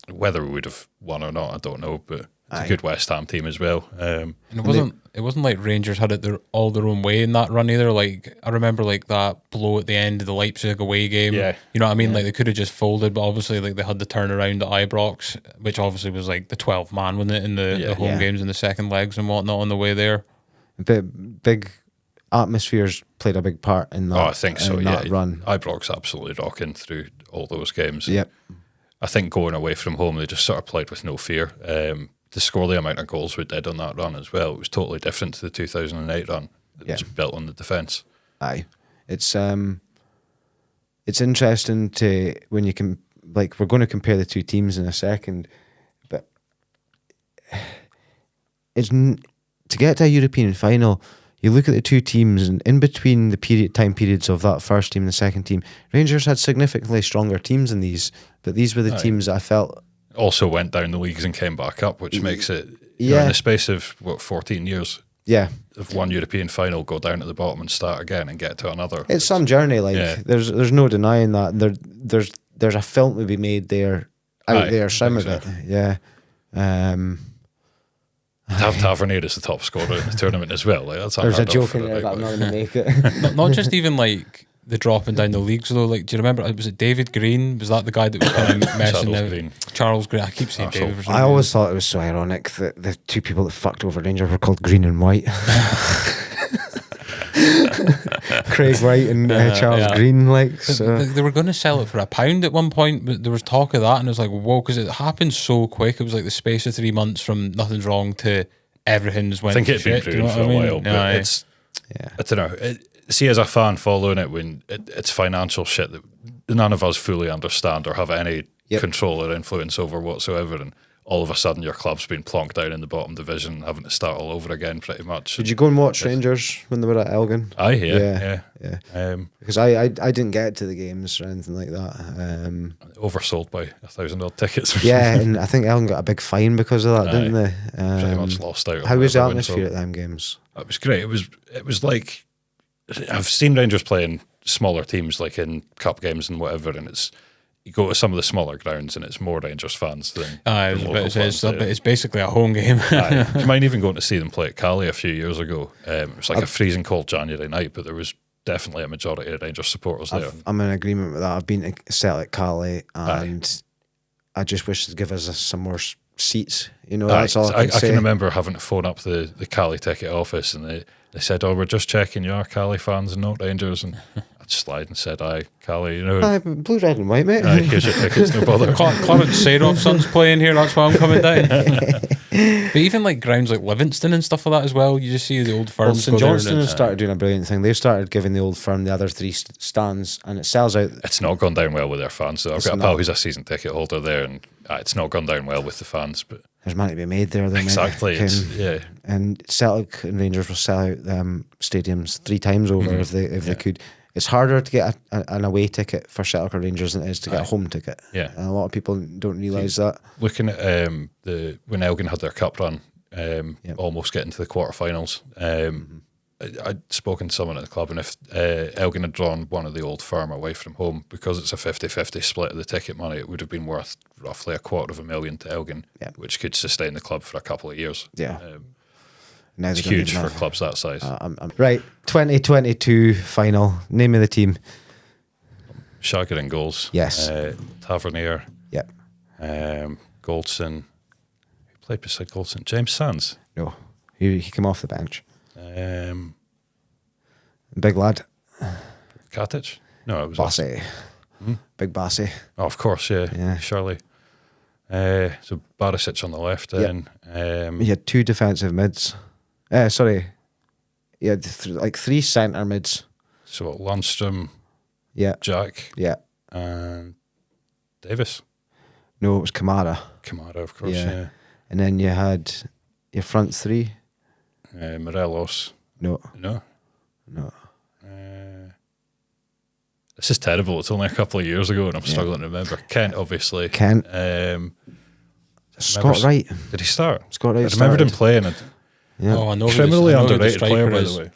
Whether we would have won or not, I don't know, but it's a good West Ham team as well. And it wasn't like Rangers had it all their own way in that run either. Like, I remember like that blow at the end of the Leipzig away game. Yeah. You know what I mean? Like, they could have just folded, but obviously like they had the turnaround at Ibrox, which obviously was like the 12th man, wasn't it, in the home games and the second legs and whatnot on the way there. But big atmospheres played a big part in that. I think so. That run. Ibrox absolutely rocking through all those games. Yep. I think going away from home, they just sort of played with no fear. To score the amount of goals we did on that run as well, it was totally different to the 2008 run. It was built on the defence. Aye, it's interesting to when you can, like, we're going to compare the two teams in a second, but to get to a European final, you look at the two teams, and in between the time periods of that first team and the second team, Rangers had significantly stronger teams than these, but these were the teams that I felt also went down the leagues and came back up, which makes it, in the space of, 14 years, of one European final, go down at the bottom and start again and get to another. It's some journey, like, there's no denying that. There's a film to be made there, some of it, To have Tavernier as the top scorer in the tournament as well, like, that's there's a joke in there that I'm not going to make it. not just even like the dropping down the leagues though. Like, do you remember? Was it David Green? Was that the guy that was kind of messing Charles out? Green. Charles Green. I keep saying David. For some I always thought it was so ironic that the two people that fucked over Rangers were called Green and White. Craig White and Charles Green, like. So. They were going to sell it for £1 at one point, but there was talk of that, and it was like, whoa, because it happened so quick. It was like the space of 3 months from nothing's wrong to everything's went. I think to it'd been shit, brewing for a while, but it's. Yeah. I don't know. See, as a fan following it, when it's financial shit that none of us fully understand or have any control or influence over whatsoever, and all of a sudden your club's been plonked down in the bottom division, having to start all over again pretty much. Did you go and watch Rangers when they were at Elgin? Yeah. Because I didn't get to the games or anything like that. Oversold by 1,000 odd tickets. Yeah, and I think Elgin got a big fine because of that, didn't they? Pretty much lost out. How was the atmosphere at them games? It was great. It was like, I've seen Rangers play in smaller teams, like in cup games and whatever, and you go to some of the smaller grounds and it's more Rangers fans than local fans. It's basically a home game. You might even go to see them play at Cali a few years ago. It was like a freezing cold January night, but there was definitely a majority of Rangers supporters there. I'm in agreement with that. I've been to Celtic Cali, and I just wish they'd give us some more seats. You know, that's all I can remember having to phone up the Cali ticket office, and they said, "Oh, we're just checking you are Cali fans and not Rangers." And I just lied and said, "Aye, Cali, you know, blue, red, and white, mate." Here's your tickets, no bother." Clarence Seedorf's son's playing here. That's why I'm coming down. But even like grounds like Livingston and stuff like that as well, you just see the old firms. St Johnstone have started doing a brilliant thing. They've started giving the old firm the other 3 stands, and it sells out. It's not gone down well with their fans. So I've got a pal who's a season ticket holder there, and it's not gone down well with the fans. But there's money to be made there. Exactly. And Celtic and Rangers will sell out stadiums 3 times over if they could. It's harder to get an away ticket for Celtic or Rangers than it is to get a home ticket. Yeah, and a lot of people don't realise that. Looking at when Elgin had their cup run, almost getting to the quarterfinals. I'd spoken to someone at the club, and if Elgin had drawn one of the Old Firm away from home, because it's a 50-50 split of the ticket money, it would have been worth roughly $250,000 to Elgin, which could sustain the club for a couple of years. Yeah. It's huge for clubs that size. Right, 2022 final. Name of the team. Shagger in goals. Yes. Tavernier. Yep. Goldson. Who played beside Goldson? James Sands. No, he came off the bench. Big lad. Katic? No, it was Bassey. Big Bassey. Oh, of course, yeah. Surely. So Barisic on the left then. He had 2 defensive mids. Sorry. He had 3 centre mids. So what, Lundstrom, Jack, and Davis? No, it was Kamara. Kamara, of course, yeah. And then you had your front 3. Morelos. No. This is terrible. It's only a couple of years ago, and I'm struggling to remember. Kent, obviously. Scott Wright. Did he start? Scott Wright. I remembered him playing it. Yeah. Oh, I know. Criminally underrated player, by the way.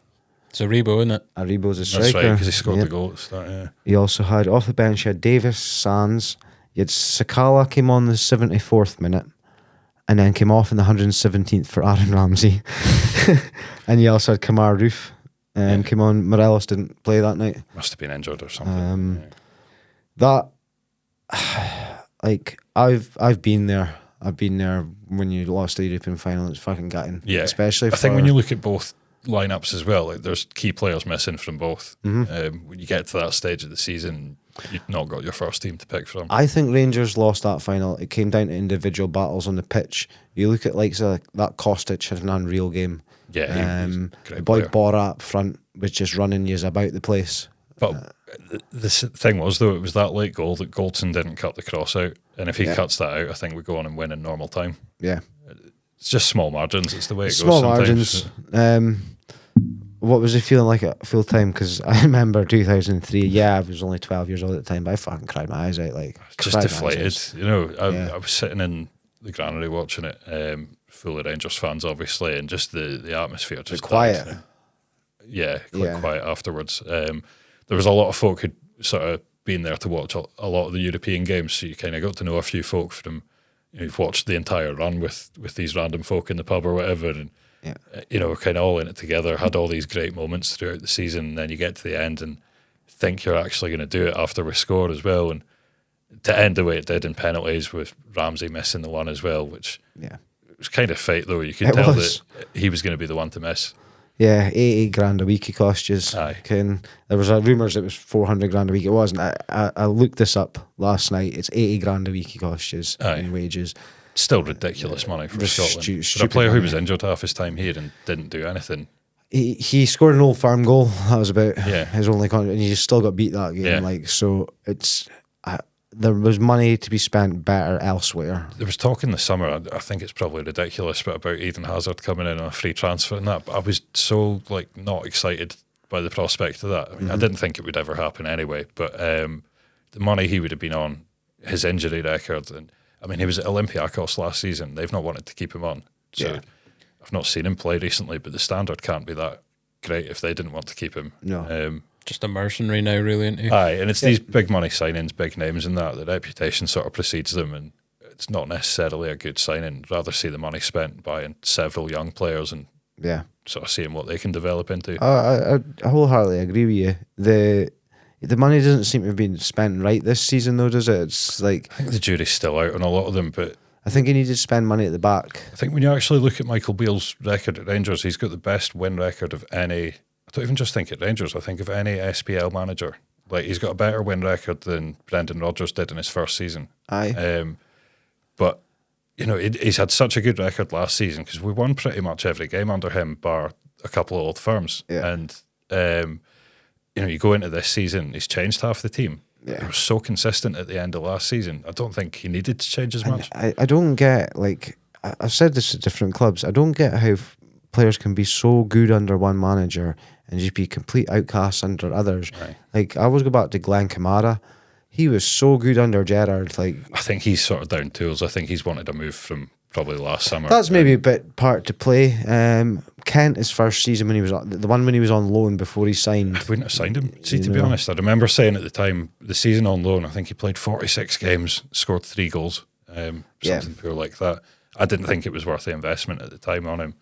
It's Aribo, isn't it? Aribo's a striker. That's right, because he scored the goal at the start. Yeah. He also had off the bench. You had Davis, Sands. You had Sakala came on the 74th minute, and then came off in the 117th for Aaron Ramsey. And you also had Kamar Roof. Came on. Morelos didn't play that night. Must have been injured or something. That, like, I've been there. I've been there when you lost the European final. It's fucking gutting. Yeah, especially. I think when you look at both lineups as well, like there's key players missing from both. When you get to that stage of the season, you've not got your first team to pick from. I think Rangers lost that final. It came down to individual battles on the pitch. You look at like that Kostic had an unreal game. Yeah, the boy Bora up front was just running you about the place. But the thing was, though, it was that late goal that Goldson didn't cut the cross out, and if he cuts that out, I think we go on and win in normal time. Yeah, it's just small margins. It's the way it small goes. Sometimes. Margins. What was it feeling like at full time? Because I remember 2003. Yeah, I was only 12 years old at the time, but I fucking cried my eyes out. Like just deflated. You know, I was sitting in the granary watching it, full of Rangers fans, obviously, and just the atmosphere just quiet. Quite quiet afterwards. There was a lot of folk who'd sort of been there to watch a lot of the European games, so you kind of got to know a few folk from who've watched the entire run with these random folk in the pub or whatever, and we're kind of all in it together, had all these great moments throughout the season, and then you get to the end and think you're actually going to do it after we score as well, and to end the way it did in penalties with Ramsey missing the one as well, which it was kind of fate though. You could tell that he was going to be the one to miss. Yeah, 80 grand a week it cost you. There was rumours it was 400 grand a week. It wasn't. I looked this up last night. It's 80 grand a week it cost you in wages. Still ridiculous money for Scotland. For a player who was injured half his time here and didn't do anything. He scored an Old Firm goal. That was about his only contract, and he still got beat that game. Yeah. Like, so it's there was money to be spent better elsewhere. There was talk in the summer, I think it's probably ridiculous, but about Eden Hazard coming in on a free transfer and that. But I was so not excited by the prospect of that. I mean, I didn't think it would ever happen anyway. But the money he would have been on, his injury record, and I mean, he was at Olympiacos last season. They've not wanted to keep him on. So I've not seen him play recently, but the standard can't be that great if they didn't want to keep him. No. Just a mercenary now, really, isn't he? Aye, and it's these big money signings, big names and that, the reputation sort of precedes them, and it's not necessarily a good signing. I'd rather see the money spent buying several young players and sort of seeing what they can develop into. I wholeheartedly agree with you. The money doesn't seem to have been spent right this season, though, does it? It's like, I think the jury's still out on a lot of them, but I think he needed to spend money at the back. I think when you actually look at Michael Beale's record at Rangers, he's got the best win record of any. I don't even just think at Rangers. I think of any SPL manager. Like, he's got a better win record than Brendan Rodgers did in his first season. Aye. But you know, he's had such a good record last season because we won pretty much every game under him, bar a couple of old firms. Yeah. And you know, you go into this season, he's changed half the team. Yeah. He was so consistent at the end of last season. I don't think he needed to change as much. I don't get, like, I've said this at different clubs, I don't get how players can be so good under one manager and just be complete outcasts under others. Right. Like, I always go back to Glenn Kamara. He was so good under Gerrard. Like, I think he's sort of down tools. I think he's wanted a move from probably last summer. that's maybe a bit part to play. Kent, his first season when he was the one when he was on loan before he signed. I wouldn't have signed him. See, to be honest, I remember saying at the time, the season on loan, I think he played 46 games, scored 3 goals, something poor like that. I didn't think it was worth the investment at the time on him.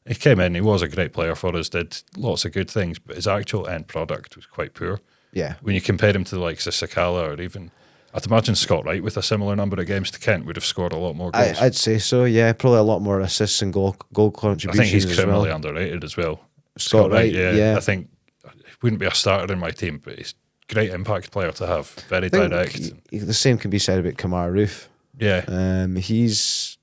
He came in, he was a great player for us, did lots of good things, but his actual end product was quite poor. Yeah. When you compare him to the likes of Sakala or even, I'd imagine Scott Wright with a similar number of games to Kent would have scored a lot more goals. I'd say so, yeah. Probably a lot more assists and goal contributions. I think he's as criminally well. underrated as well. Scott Wright, yeah. I think he wouldn't be a starter in my team, but he's a great impact player to have. Very direct. The same can be said about Kamara Roof. Yeah. He's,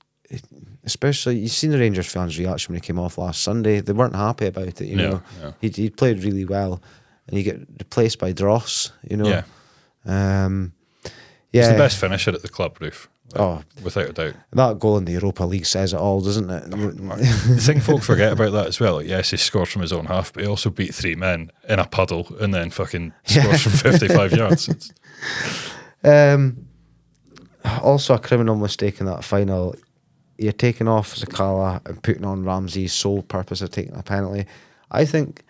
especially, you've seen the Rangers fans' reaction when he came off last Sunday. They weren't happy about it, you know. No. He played really well, and he get replaced by Dross, you know. He's the best finisher at the club, Roof. Oh, without a doubt. That goal in the Europa League says it all, doesn't it? I think folk forget about that as well. Like, yes, he scores from his own half, but he also beat 3 men in a puddle and then fucking scores from 55 yards. Also, a criminal mistake in that final. You're taking off Sakala and putting on Ramsey's sole purpose of taking a penalty. I think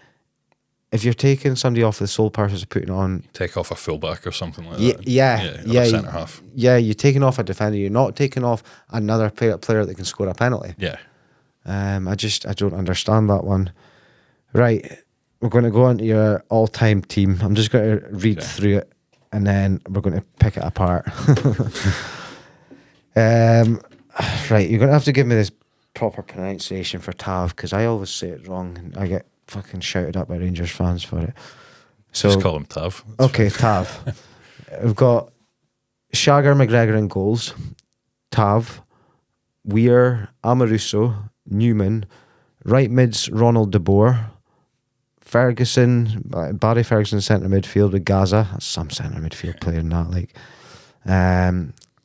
if you're taking somebody off for the sole purpose of putting on, take off a fullback or something like that. Yeah, centre half. Yeah, you're taking off a defender. You're not taking off another player that can score a penalty. Yeah. I don't understand that one. Right, we're going to go into your all-time team. I'm just going to read through it, and then we're going to pick it apart. Right, you're going to have to give me this proper pronunciation for Tav, because I always say it wrong and I get fucking shouted at by Rangers fans for it. So just call him Tav. Okay, Tav. We've got Shagger McGregor in goals, Tav, Weir, Amoruso, Newman, right mids Ronald De Boer, Ferguson, Barry Ferguson centre midfield with Gaza. That's some centre midfield player in that. Like,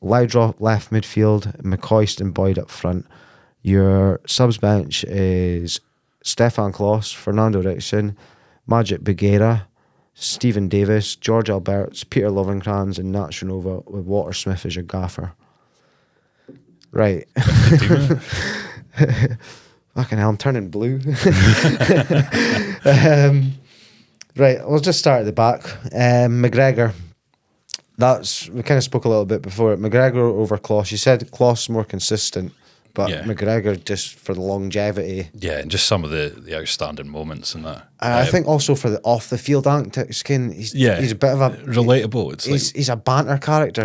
Loudrop left midfield, McCoist and Boyd up front. Your subs bench is Stefan Kloss, Fernando Rickson, Majid Bagheera, Stephen Davis, George Alberts, Peter Lovenkrands, and Nat Shanova with Walter Smith as your gaffer. Right. Fucking hell, I'm turning blue. Right, we'll just start at the back. McGregor. We kind of spoke a little bit before it. McGregor over Kloss. You said Kloss more consistent, but McGregor just for the longevity. Yeah, and just some of the outstanding moments and that. I think also for the off the field antics, he's a bit of a relatable. He's a banter character.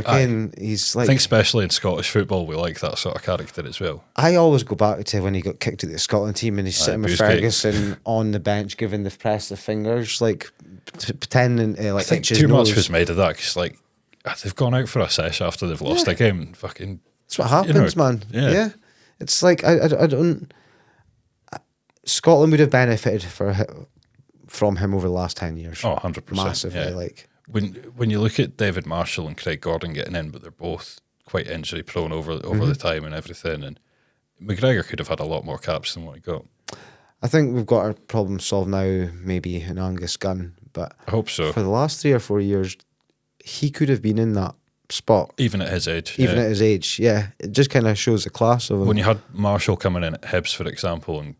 He's like, I think especially in Scottish football, we like that sort of character as well. I always go back to when he got kicked to the Scotland team and he's sitting with Ferguson on the bench, giving the press the fingers, like pretending like. I think too much was made of that because like they've gone out for a sesh after they've lost a game. And fucking, that's what happens, man. Yeah. It's like I don't. Scotland would have benefited from him over the last 10 years. Oh, 100%. Massively. Yeah. Like when you look at David Marshall and Craig Gordon getting in, but they're both quite injury prone over the time and everything. And McGregor could have had a lot more caps than what he got. I think we've got our problem solved now, maybe in Angus Gunn, but I hope so. For the last 3 or 4 years, he could have been in that spot. Even at his age. Even at his age, yeah. It just kind of shows the class of him. When you had Marshall coming in at Hibs, for example, and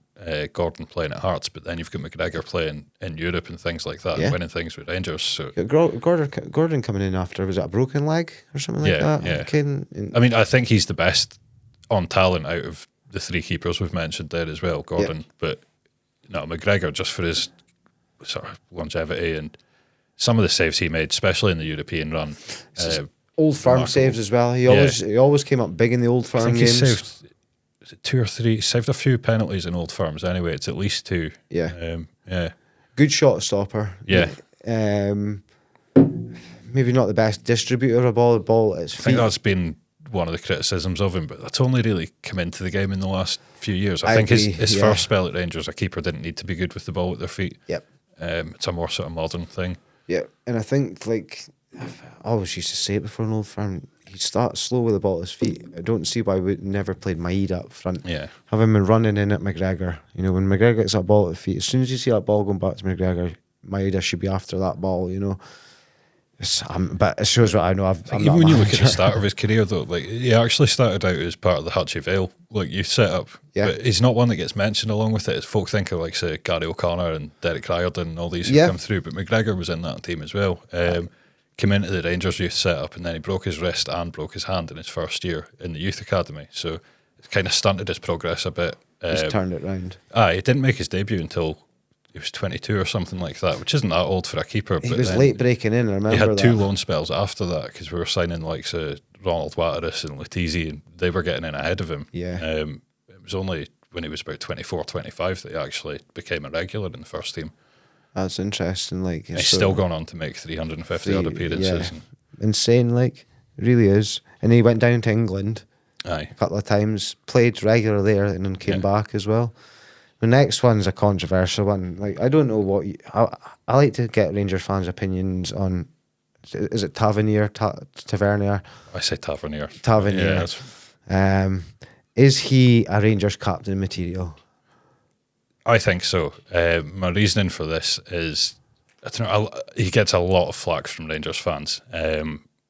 Gordon playing at Hearts, but then you've got McGregor playing in Europe and things like that, and winning things with Rangers. So Gordon coming in after, was it a broken leg or something like that? Yeah. I mean, I think he's the best on talent out of the three keepers we've mentioned there as well, Gordon. But no, McGregor, just for his sort of longevity and some of the saves he made, especially in the European run. Old Firm saves as well. He always came up big in the Old Firm games. He saved, is it 2 or 3? He saved a few penalties in Old Firms anyway. It's at least 2. Yeah. Good shot stopper. Yeah. Maybe not the best distributor of the ball at his feet. I think that's been one of the criticisms of him, but that's only really come into the game in the last few years. I think his first spell at Rangers, a keeper didn't need to be good with the ball at their feet. Yep. It's a more sort of modern thing. Yeah, and I think, like, I always used to say it before an Old Firm, he'd start slow with the ball at his feet. I don't see why we never played Maeda up front. Yeah. Have him been running in at McGregor. You know, when McGregor gets that ball at the feet, as soon as you see that ball going back to McGregor, Maeda should be after that ball, you know. But it shows what I know. Even when you look at the start of his career, though, like, he actually started out as part of the Hutchie Vale, like, you set up. Yeah. But he's not one that gets mentioned along with it. Folk think of, like, say, Gary O'Connor and Derek Riordan and all these who come through, but McGregor was in that team as well. Came into the Rangers youth setup, and then he broke his wrist and broke his hand in his first year in the youth academy. So it kind of stunted his progress a bit. He's turned it round. He didn't make his debut until he was 22 or something like that, which isn't that old for a keeper. He was late breaking in, I remember. He had 2 loan spells after that because we were signing like Ronald Waterus and Letizzi, and they were getting in ahead of him. Yeah. It was only when he was about 24, 25 that he actually became a regular in the first team. That's interesting. Like, he's still gone on to make 350 odd appearances. Yeah. Insane, like, it really is. And he went down to England a couple of times, played regular there, and then came back as well. The next one's a controversial one. Like, I don't know what I like to get Rangers fans' opinions on. Is it Tavernier? Tavernier? I say Tavernier. Tavernier. Yeah, is he a Rangers captain material? I think so. My reasoning for this is, I don't know, he gets a lot of flack from Rangers fans.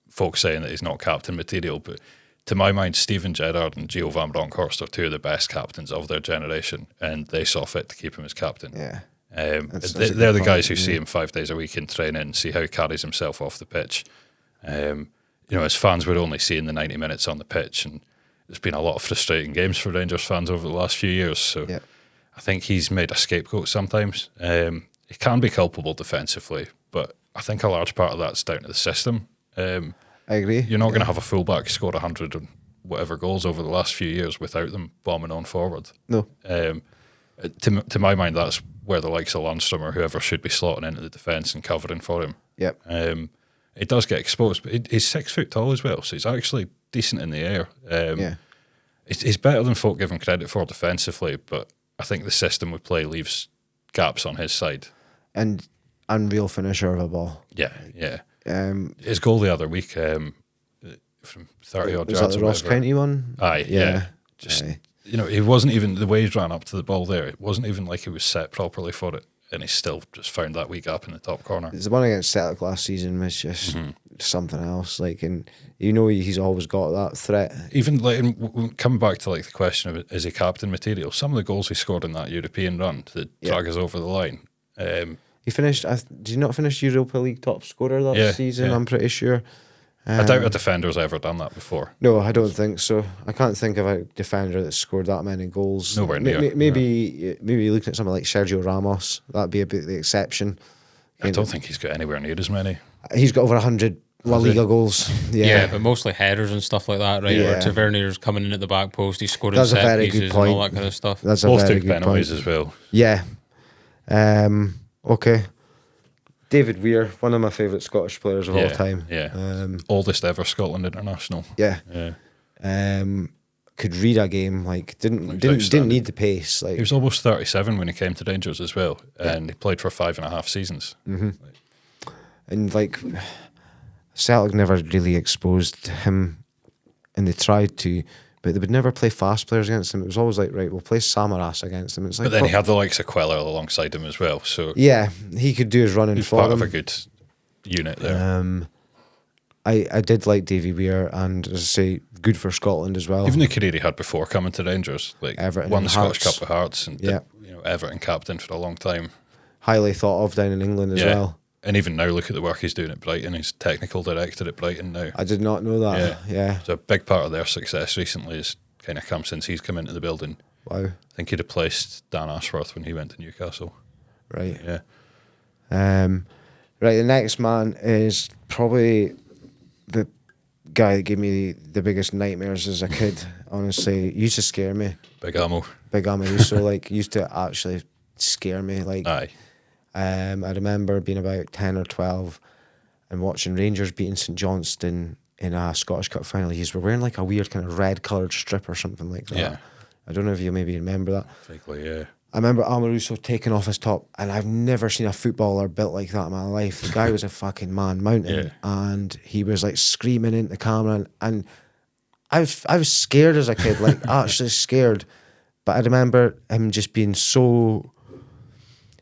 Folks saying that he's not captain material, but to my mind, Steven Gerrard and Gio van Bronckhorst are 2 of the best captains of their generation, and they saw fit to keep him as captain. Yeah. They're the guys who see him 5 days a week in training and see how he carries himself off the pitch. You know, as fans, we're only seeing the 90 minutes on the pitch, and there's been a lot of frustrating games for Rangers fans over the last few years. So I think he's made a scapegoat sometimes. He can be culpable defensively, but I think a large part of that's down to the system. I agree. You're not going to have a fullback score 100 and whatever goals over the last few years without them bombing on forward. No. To my mind, that's where the likes of Lundstrom or whoever should be slotting into the defence and covering for him. Yep. He does get exposed, but he's 6 foot tall as well, so he's actually decent in the air. He's better than folk give him credit for defensively, but I think the system we play leaves gaps on his side. And unreal finisher of a ball. Yeah. His goal the other week from 30 odd yards. Was that the Ross County one? Yeah. You know, he wasn't even, the way he ran up to the ball there, it wasn't even like he was set properly for it, and he still just found that wee gap in the top corner. The one against Celtic last season was just something else. Like, and you know, he's always got that threat. Even like coming back to like the question of is he captain material? Some of the goals he scored in that European run to drag us over the line. He finished. Did he not finish Europa League top scorer that season? I'm pretty sure. I doubt a defender's ever done that before. No, I don't think so. I can't think of a defender that's scored that many goals. Nowhere near. Maybe looking at someone like Sergio Ramos, that'd be a bit the exception. I don't think he's got anywhere near as many. He's got over 100 La Liga goals. Yeah, but mostly headers and stuff like that, right? Yeah. Or Tavernier's coming in at the back post, he's scoring That's set a very pieces good point. and all that kind of stuff. That's Both a very took good penalties point as well. Yeah. Okay. David Weir, one of my favourite Scottish players of all time. Yeah. Oldest ever Scotland international. Yeah. Could read a game, like didn't need the pace. Like, he was almost 37 when he came to Rangers as well, and he played for 5.5 seasons. And like Celtic never really exposed him, and they tried to, but they would never play fast players against him. It was always like, right, we'll play Samaras against him. It's like, but then he had the likes of Queller alongside him as well. So yeah, he could do his running he's for part him. of a good unit there. I did like Davy Weir, and as I say, good for Scotland as well. Even the career he had before coming to Rangers, like Everton won and the Scottish Hearts. Cup with Hearts, and Everton captain for a long time. Highly thought of down in England as well. And even now, look at the work he's doing at Brighton. He's technical director at Brighton now. I did not know that. Yeah. So a big part of their success recently has kind of come since he's come into the building. Wow. I think he'd have placed Dan Ashworth when he went to Newcastle. Right. Yeah. Right, the next man is probably the guy that gave me the biggest nightmares as a kid. Honestly, he used to scare me. Big Ammo. Big Ammo used to actually scare me. Like, Aye. I remember being about 10 or 12 and watching Rangers beating St Johnstone in a Scottish Cup final. He's were wearing like a weird kind of red coloured strip or something like that. Yeah. I don't know if you maybe remember that. Vaguely, yeah. I remember Amoruso taking off his top, and I've never seen a footballer built like that in my life. The guy was a fucking man mountain, and he was like screaming into the camera, and I was scared as a kid, like actually scared. But I remember him just being so.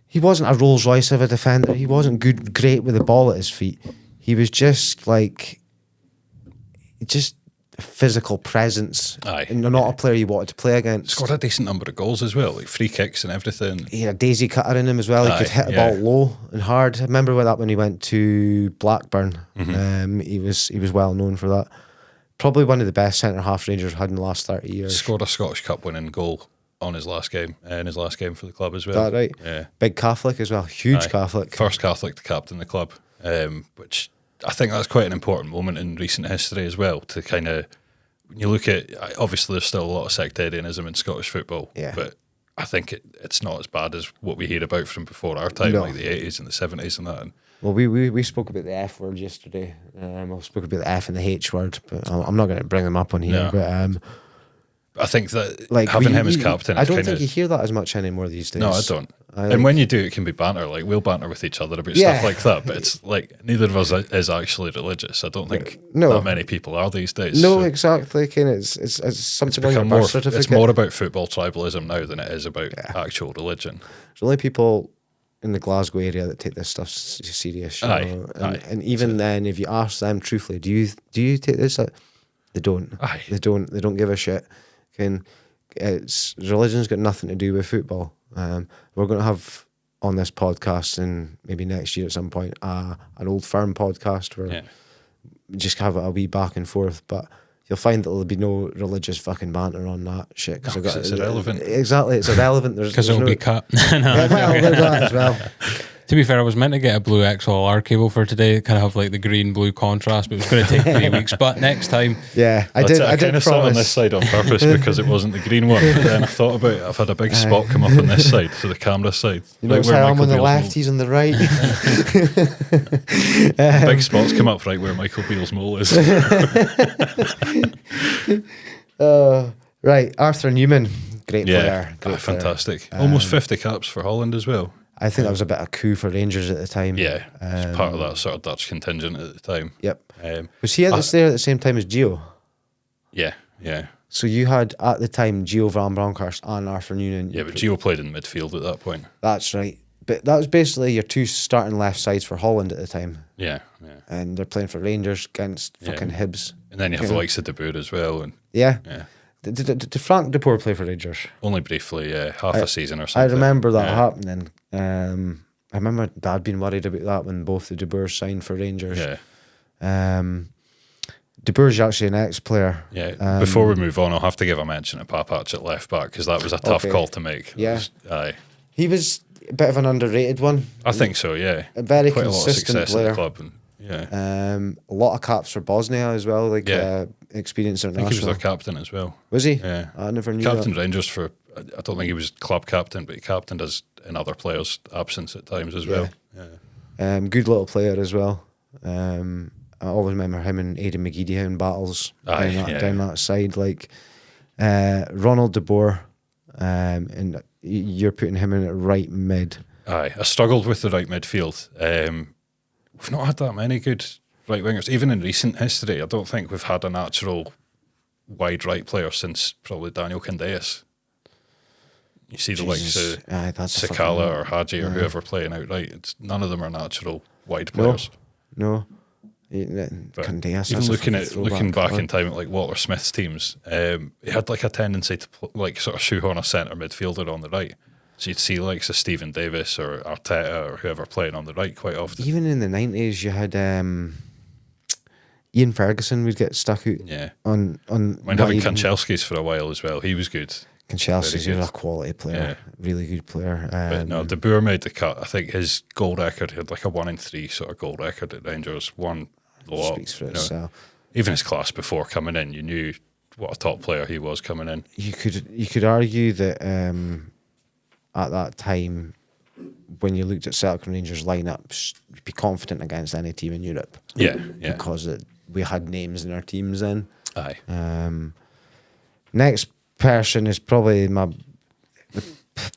He wasn't a Rolls Royce of a defender. He wasn't great with the ball at his feet. He was just like, just a physical presence. Aye. And not a player you wanted to play against. Scored a decent number of goals as well, like free kicks and everything. He had a daisy cutter in him as well. He could hit a ball low and hard. I remember when he went to Blackburn. He was well known for that. Probably one of the best centre half Rangers had in the last 30 years. Scored a Scottish Cup winning goal on his last game, for the club as well. Is that right? Yeah. Big Catholic as well. Huge Catholic. First Catholic to captain the club, which I think that's quite an important moment in recent history as well. To kind of, when you look at, obviously there's still a lot of sectarianism in Scottish football, but I think it's not as bad as what we hear about from before our time, like the 80s and the 70s and that. Well, we spoke about the F word yesterday. We spoke about the F and the H word, but I'm not going to bring them up on here. No. But I think that like having him as captain, I don't think you hear that as much anymore these days. No, I don't. And when you do, it can be banter. Like, we'll banter with each other about stuff like that, but it's like neither of us is actually religious. I don't think that many people are these days. No, so exactly. It's something on your birth certificate. It's more about football tribalism now than it is about actual religion. There's only people in the Glasgow area that take this stuff serious. You know? And even then, if you ask them truthfully, do you take this? They don't. They don't. They don't give a shit. Religion's got nothing to do with football. We're going to have on this podcast, and maybe next year at some point, an Old Firm podcast where we just have a wee back and forth. But you'll find that there'll be no religious fucking banter on that shit because it's irrelevant. Exactly, it's irrelevant. Because it'll be cut. Well, there's that as well. To be fair, I was meant to get a blue XLR cable for today, kind of have like the green-blue contrast, but it was going to take 3 weeks. But next time, I did kind of sat on this side on purpose because it wasn't the green one. But then I thought about it. I've had a big spot come up on this side, so the camera side. You know, how I'm on the left, he's on the right. Big spots come up right where Michael Beale's mole is. Right, Arthur Newman, great player. Fantastic. Almost 50 caps for Holland as well. I think that was a bit of a coup for Rangers at the time. Yeah, it's part of that sort of Dutch contingent at the time. Yep. Was he there at the same time as Gio? Yeah. So you had, at the time, Gio van Bronckhorst and Arthur Newman. Yeah, but Gio played in midfield at that point. That's right. But that was basically your two starting left sides for Holland at the time. Yeah. And they're playing for Rangers against fucking Hibs. And then you have the likes of De Boer as well. And yeah. Did Frank De Boer play for Rangers? Only briefly, half a season or something. I remember that happening. I remember Dad being worried about that when both the De Boers signed for Rangers. Yeah. De Boer's actually an ex-player. Yeah. Before we move on, I'll have to give a mention to Papac at left back because that was a tough call to make. Yeah. He was a bit of an underrated one. I think so, yeah. A very quite consistent a lot of success player. at the club. And, a lot of caps for Bosnia as well, experienced international. I think he was their captain as well. Was he? Yeah. I never knew Captain that. Rangers for, I don't think he was club captain, but he captained us in other players' absence at times as well. Yeah. Good little player as well. I always remember him and Aidan McGeady having battles down that side. Like Ronald De Boer, and you're putting him in at right mid. Aye, I struggled with the right midfield. We've not had that many good right wingers, even in recent history. I don't think we've had a natural wide right player since probably Daniel Candeias. You see the likes of Sakala or Hadji or whoever playing out right. None of them are natural wide players. No. Candeias, looking back in time at like Walter Smith's teams, he had like a tendency to sort of shoehorn a centre midfielder on the right. So you'd see like Stephen Davis or Arteta or whoever playing on the right quite often. Even in the 90s, you had Ian Ferguson would get stuck out on Mind having Kanchelskis for a while as well. He was good. Kanchelskis was a quality player, really good player. But no, De Boer made the cut. I think his goal record, he had like a 1-in-3 sort of goal record at Rangers. Won a lot. Speaks for itself. Even his class before coming in, you knew what a top player he was coming in. You could argue that at that time, when you looked at Celtic and Rangers lineups, you'd be confident against any team in Europe. Yeah. Because we had names in our teams then. Aye. Next person is probably the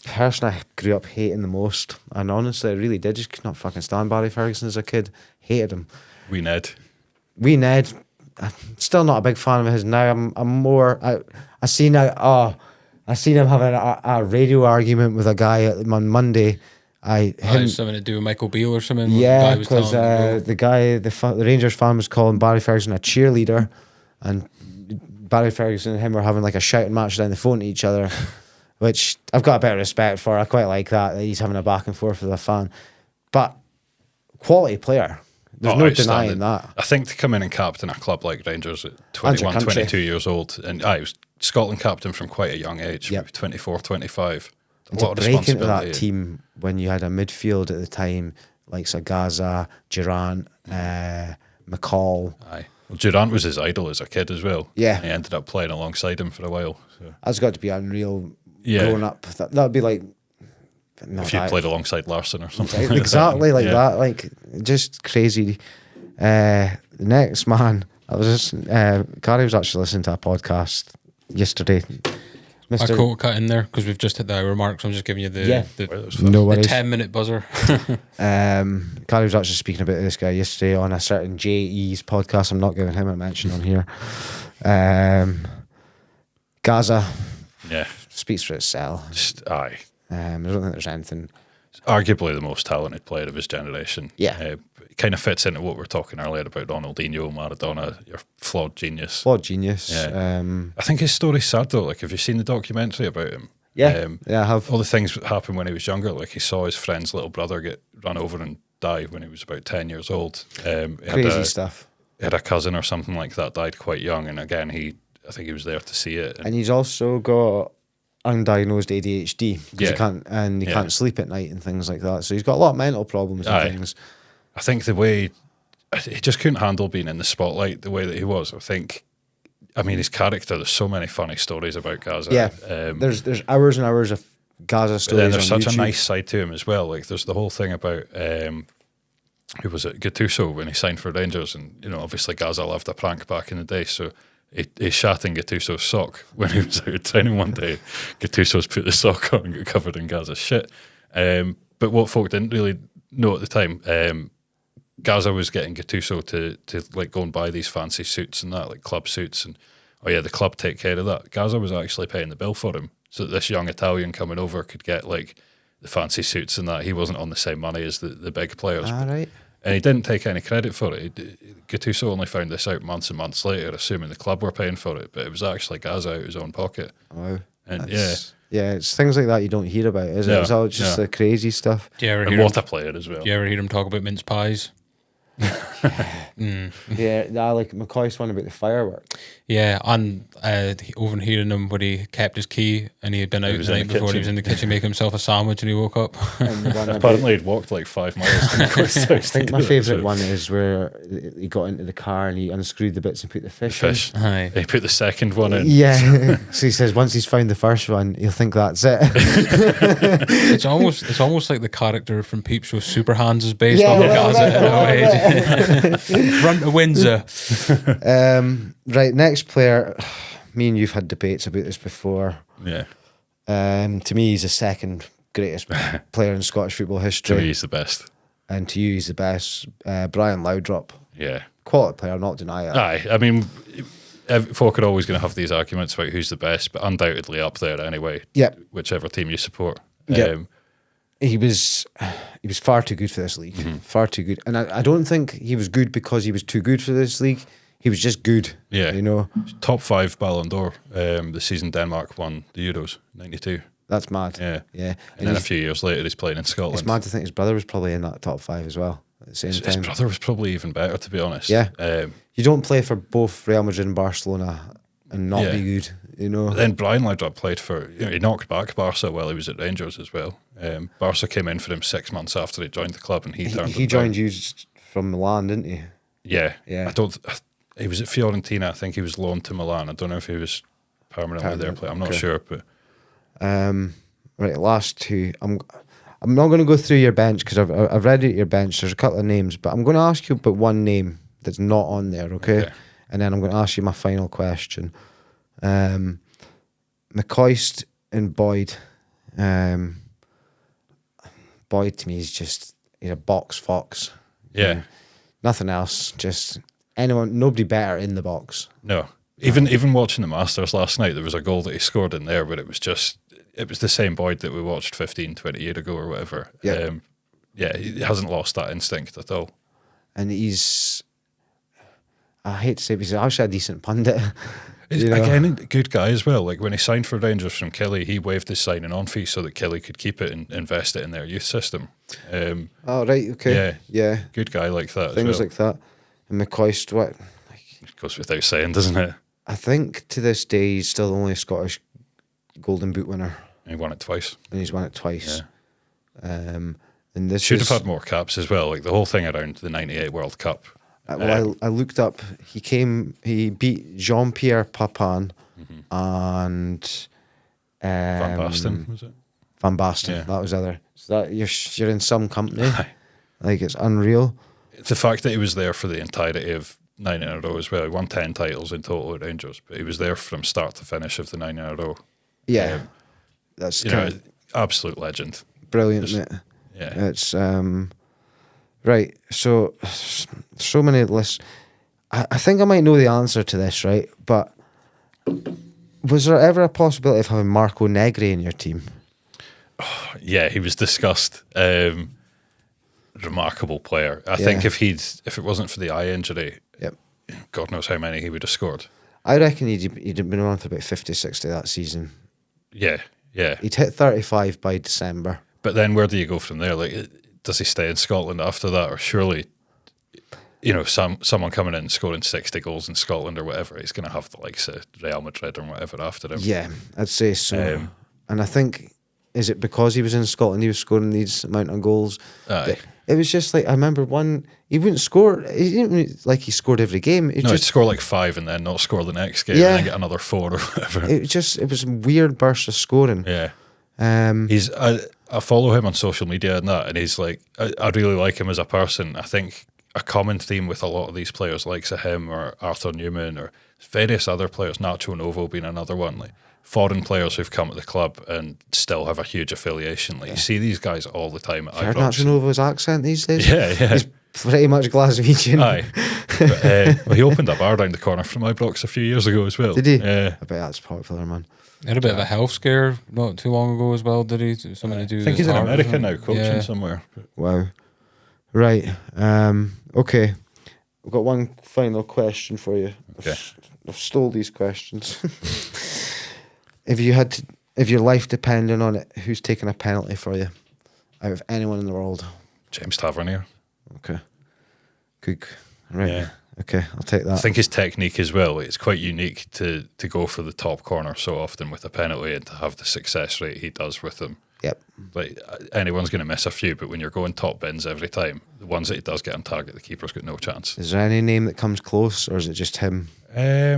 person I grew up hating the most, and honestly, I really did. Just could not fucking stand Barry Ferguson as a kid. Hated him. Wee Ned. I'm still not a big fan of his now. I'm more. I seen him having a radio argument with a guy on Monday. Something to do with Michael Beale or something. Yeah, because the Rangers fan was calling Barry Ferguson a cheerleader, and Barry Ferguson and him were having like a shouting match down the phone to each other, which I've got a bit of respect for. I quite like that he's having a back and forth with a fan, but quality player. There's no denying that. I think to come in and captain a club like Rangers at 21, 22 years old, and I was Scotland captain from quite a young age, maybe 24, 25. A lot of break into responsibility. that team when you had a midfield at the time like Gaza, Durant, McCall. Aye. Well, Durant was his idol as a kid as well. Yeah. And he ended up playing alongside him for a while. So. That's got to be unreal growing up. That would be like... If you played alongside Larson or something. Exactly like that. Like, just crazy. The next man, Gary was actually listening to a podcast yesterday. I quote cut in there because we've just hit the hour mark, so I'm just giving you the 10-minute buzzer. Gary was actually speaking about this guy yesterday on a certain JE's podcast. I'm not giving him a mention on here. Gaza. Yeah. Speaks for itself. Aye. I don't think there's anything. Arguably the most talented player of his generation. Yeah. It kind of fits into what we were talking earlier about Ronaldinho, Maradona, your flawed genius. Yeah. I think his story's sad though. Like, have you seen the documentary about him? Yeah. I have. All the things that happened when he was younger. Like, he saw his friend's little brother get run over and die when he was about 10 years old. Crazy stuff. He had a cousin or something like that died quite young. And again, I think he was there to see it. And he's also got undiagnosed ADHD because he can't sleep at night and things like that. So he's got a lot of mental problems and things. I think the way he just couldn't handle being in the spotlight the way that he was. I mean, his character. There's so many funny stories about Gaza. Yeah, there's hours and hours of Gaza stories. Then there's such YouTube. a nice side to him as well. Like, there's the whole thing about who was it, Gattuso, when he signed for Rangers, and obviously Gaza loved a prank back in the day, so. He shat in Gattuso's sock when he was out training one day. Gattuso's put the sock on and got covered in Gaza's shit. But what folk didn't really know at the time, Gaza was getting Gattuso to like go and buy these fancy suits and that, like club suits, and the club take care of that. Gaza was actually paying the bill for him, so that this young Italian coming over could get like the fancy suits and that. He wasn't on the same money as the big players. Right. And he didn't take any credit for it. Gattuso only found this out months and months later, assuming the club were paying for it, but it was actually Gaza out of his own pocket. Wow. And it's things like that you don't hear about, is it? It's all just the crazy stuff. What a player as well. Do you ever hear him talk about mince pies? Yeah, like McCoy's one about the fireworks. Yeah, and overhearing him when he kept his key and he had been out the night before. He was in the kitchen making himself a sandwich and he woke up. Apparently, he'd walked like 5 miles. I think my favourite one is where he got into the car and he unscrewed the bits and put the fish in. Aye. He put the second one in. Yeah. So he says once he's found the first one, he'll think that's it. It's almost like the character from Peep Show Super Hands is based off of Gaza in a way. Run to Windsor. Right, next player. Me and you've had debates about this before. Yeah. To me, he's the second greatest player in Scottish football history. To me, he's the best. And to you, he's the best. Brian Laudrup. Yeah. Quality player, not deny it. Aye. I mean, folk are always going to have these arguments about who's the best, but undoubtedly up there anyway. Yeah. Whichever team you support. Yeah. He was far too good for this league. Mm-hmm. Far too good. And I don't think he was good because he was too good for this league. He was just good. Yeah. Top 5 Ballon d'Or the season Denmark won the Euros, 92. That's mad. Yeah. Yeah. And then a few years later, he's playing in Scotland. It's mad to think his brother was probably in that top 5 as well at the same His time. brother was probably even better, to be honest. Yeah. You don't play for both Real Madrid and Barcelona and not be good, you know. But then Brian Laudrup played for, he knocked back Barca while he was at Rangers as well. Barca came in for him 6 months after he joined the club, and he joined you from Milan, didn't he? Yeah. Yeah. He was at Fiorentina. I think he was loaned to Milan. I don't know if he was permanently there. I'm not sure, but right, last two. I'm not going to go through your bench because I've read out your bench. There's a couple of names, but I'm going to ask you about one name that's not on there, okay? And then I'm going to ask you my final question. McCoist and Boyd. Boyd to me is he's a box fox. yeah. Nothing else. Just nobody better in the box. No. Even watching the Masters last night, there was a goal that he scored in there, but it was the same Boyd that we watched 15, 20 years ago or whatever. Yeah. He hasn't lost that instinct at all. And I hate to say it, but he's actually a decent pundit. You know? Again, good guy as well. Like when he signed for Rangers from Kelly, he waived his signing on fee so that Kelly could keep it and invest it in their youth system. Oh, right, okay. Yeah. Good guy like that Things as well. like that. And McCoist, what? It goes without saying, doesn't it? I think to this day he's still the only Scottish Golden Boot winner. He won it twice. And he's won it twice. And this Should have had more caps as well. Like the whole thing around the '98 World Cup. Well, I looked up. He beat Jean-Pierre Papin and Van Basten, was it? Van Basten. Yeah. That was the other. So that you're in some company. Like it's unreal. It's the fact that he was there for the entirety of 9 in a row as well. He won 10 titles in total at Rangers, but he was there from start to finish of the 9 in a row. Yeah, that's absolute legend. Brilliant, mate. Yeah, it's right. So many lists. I think I might know the answer to this, right? But was there ever a possibility of having Marco Negri in your team? Yeah, he was discussed. Remarkable player. I think if it wasn't for the eye injury, God knows how many he would have scored. I reckon he'd have been on for about 50, 60 that season. Yeah. He'd hit 35 by December. But then where do you go from there? Like, does he stay in Scotland after that? Or surely, someone coming in and scoring 60 goals in Scotland or whatever, he's going to have the likes of Real Madrid or whatever after him. Yeah, I'd say so. And I think, is it because he was in Scotland he was scoring these amount of goals? It was just like, I remember he wouldn't score, he didn't like he scored every game. He'd score like 5 and then not score the next game and then get another 4 or whatever. It was weird bursts of scoring. Yeah. I follow him on social media and that, and he's like, I really like him as a person. I think a common theme with a lot of these players, likes of him or Arthur Newman or various other players, Nacho Novo being another one, like foreign players who've come to the club and still have a huge affiliation. Like you see these guys all the time at Heard Nacho Novo's accent these days? Yeah. He's pretty much Glaswegian. Aye. But, he opened a bar down the corner from Ibrox a few years ago as well. Did he? Yeah. I bet that's popular, man. He had a bit of a health scare not too long ago as well, did he? Something to do with I think he's in heart America now, coaching somewhere. Wow. Right. Okay. I've got one final question for you. Okay. I've stole these questions. If your life depended on it, who's taking a penalty for you out of anyone in the world? James Tavernier. Okay. Good. Right. Yeah. Okay, I'll take that. I think his technique as well, it's quite unique to go for the top corner so often with a penalty and to have the success rate he does with them. Yep. Like anyone's going to miss a few, but when you're going top bins every time, the ones that he does get on target, the keeper's got no chance. Is there any name that comes close, or is it just him? I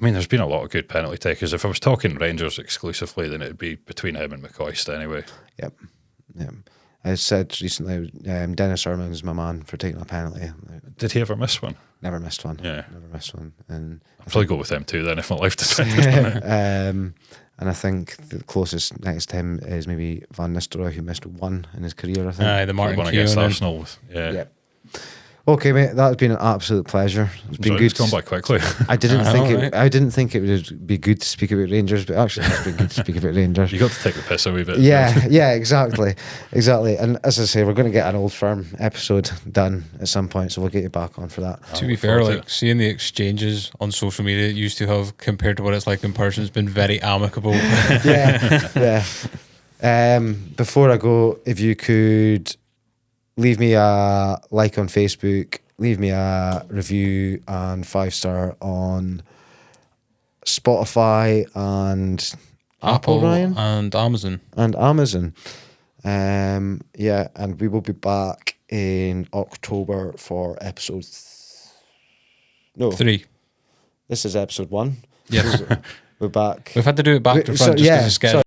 mean, there's been a lot of good penalty takers. If I was talking Rangers exclusively, then it'd be between him and McCoist anyway. Yep. I said recently, Dennis Irman's my man for taking a penalty. Did he ever miss one? Never missed one. Yeah. Never missed one. And I'll probably go with him too then if my life depended on it. And I think the closest next to him is maybe Van Nistelrooy, who missed one in his career, I think. Aye, the Martin one against Keown. Arsenal. Yeah. Yep. Okay, mate, that's been an absolute pleasure. It's been good. It's gone by quickly. I didn't I think know, it. right? I didn't think it would be good to speak about Rangers, but actually, it's been good to speak about Rangers. You got to take the piss a wee bit. Yeah, exactly. And as I say, we're going to get an Old Firm episode done at some point, so we'll get you back on for that. To be fair, like seeing the exchanges on social media it used to have compared to what it's like in person has been very amicable. Yeah. Before I go, if you could leave me a like on Facebook, leave me a review and 5-star on Spotify and Apple, Ryan, and Amazon. and Amazon. And we will be back in October for episode. No, 3. this is episode 1. Yes. We're back. We've had to do it back to Wait, front just because of schedule.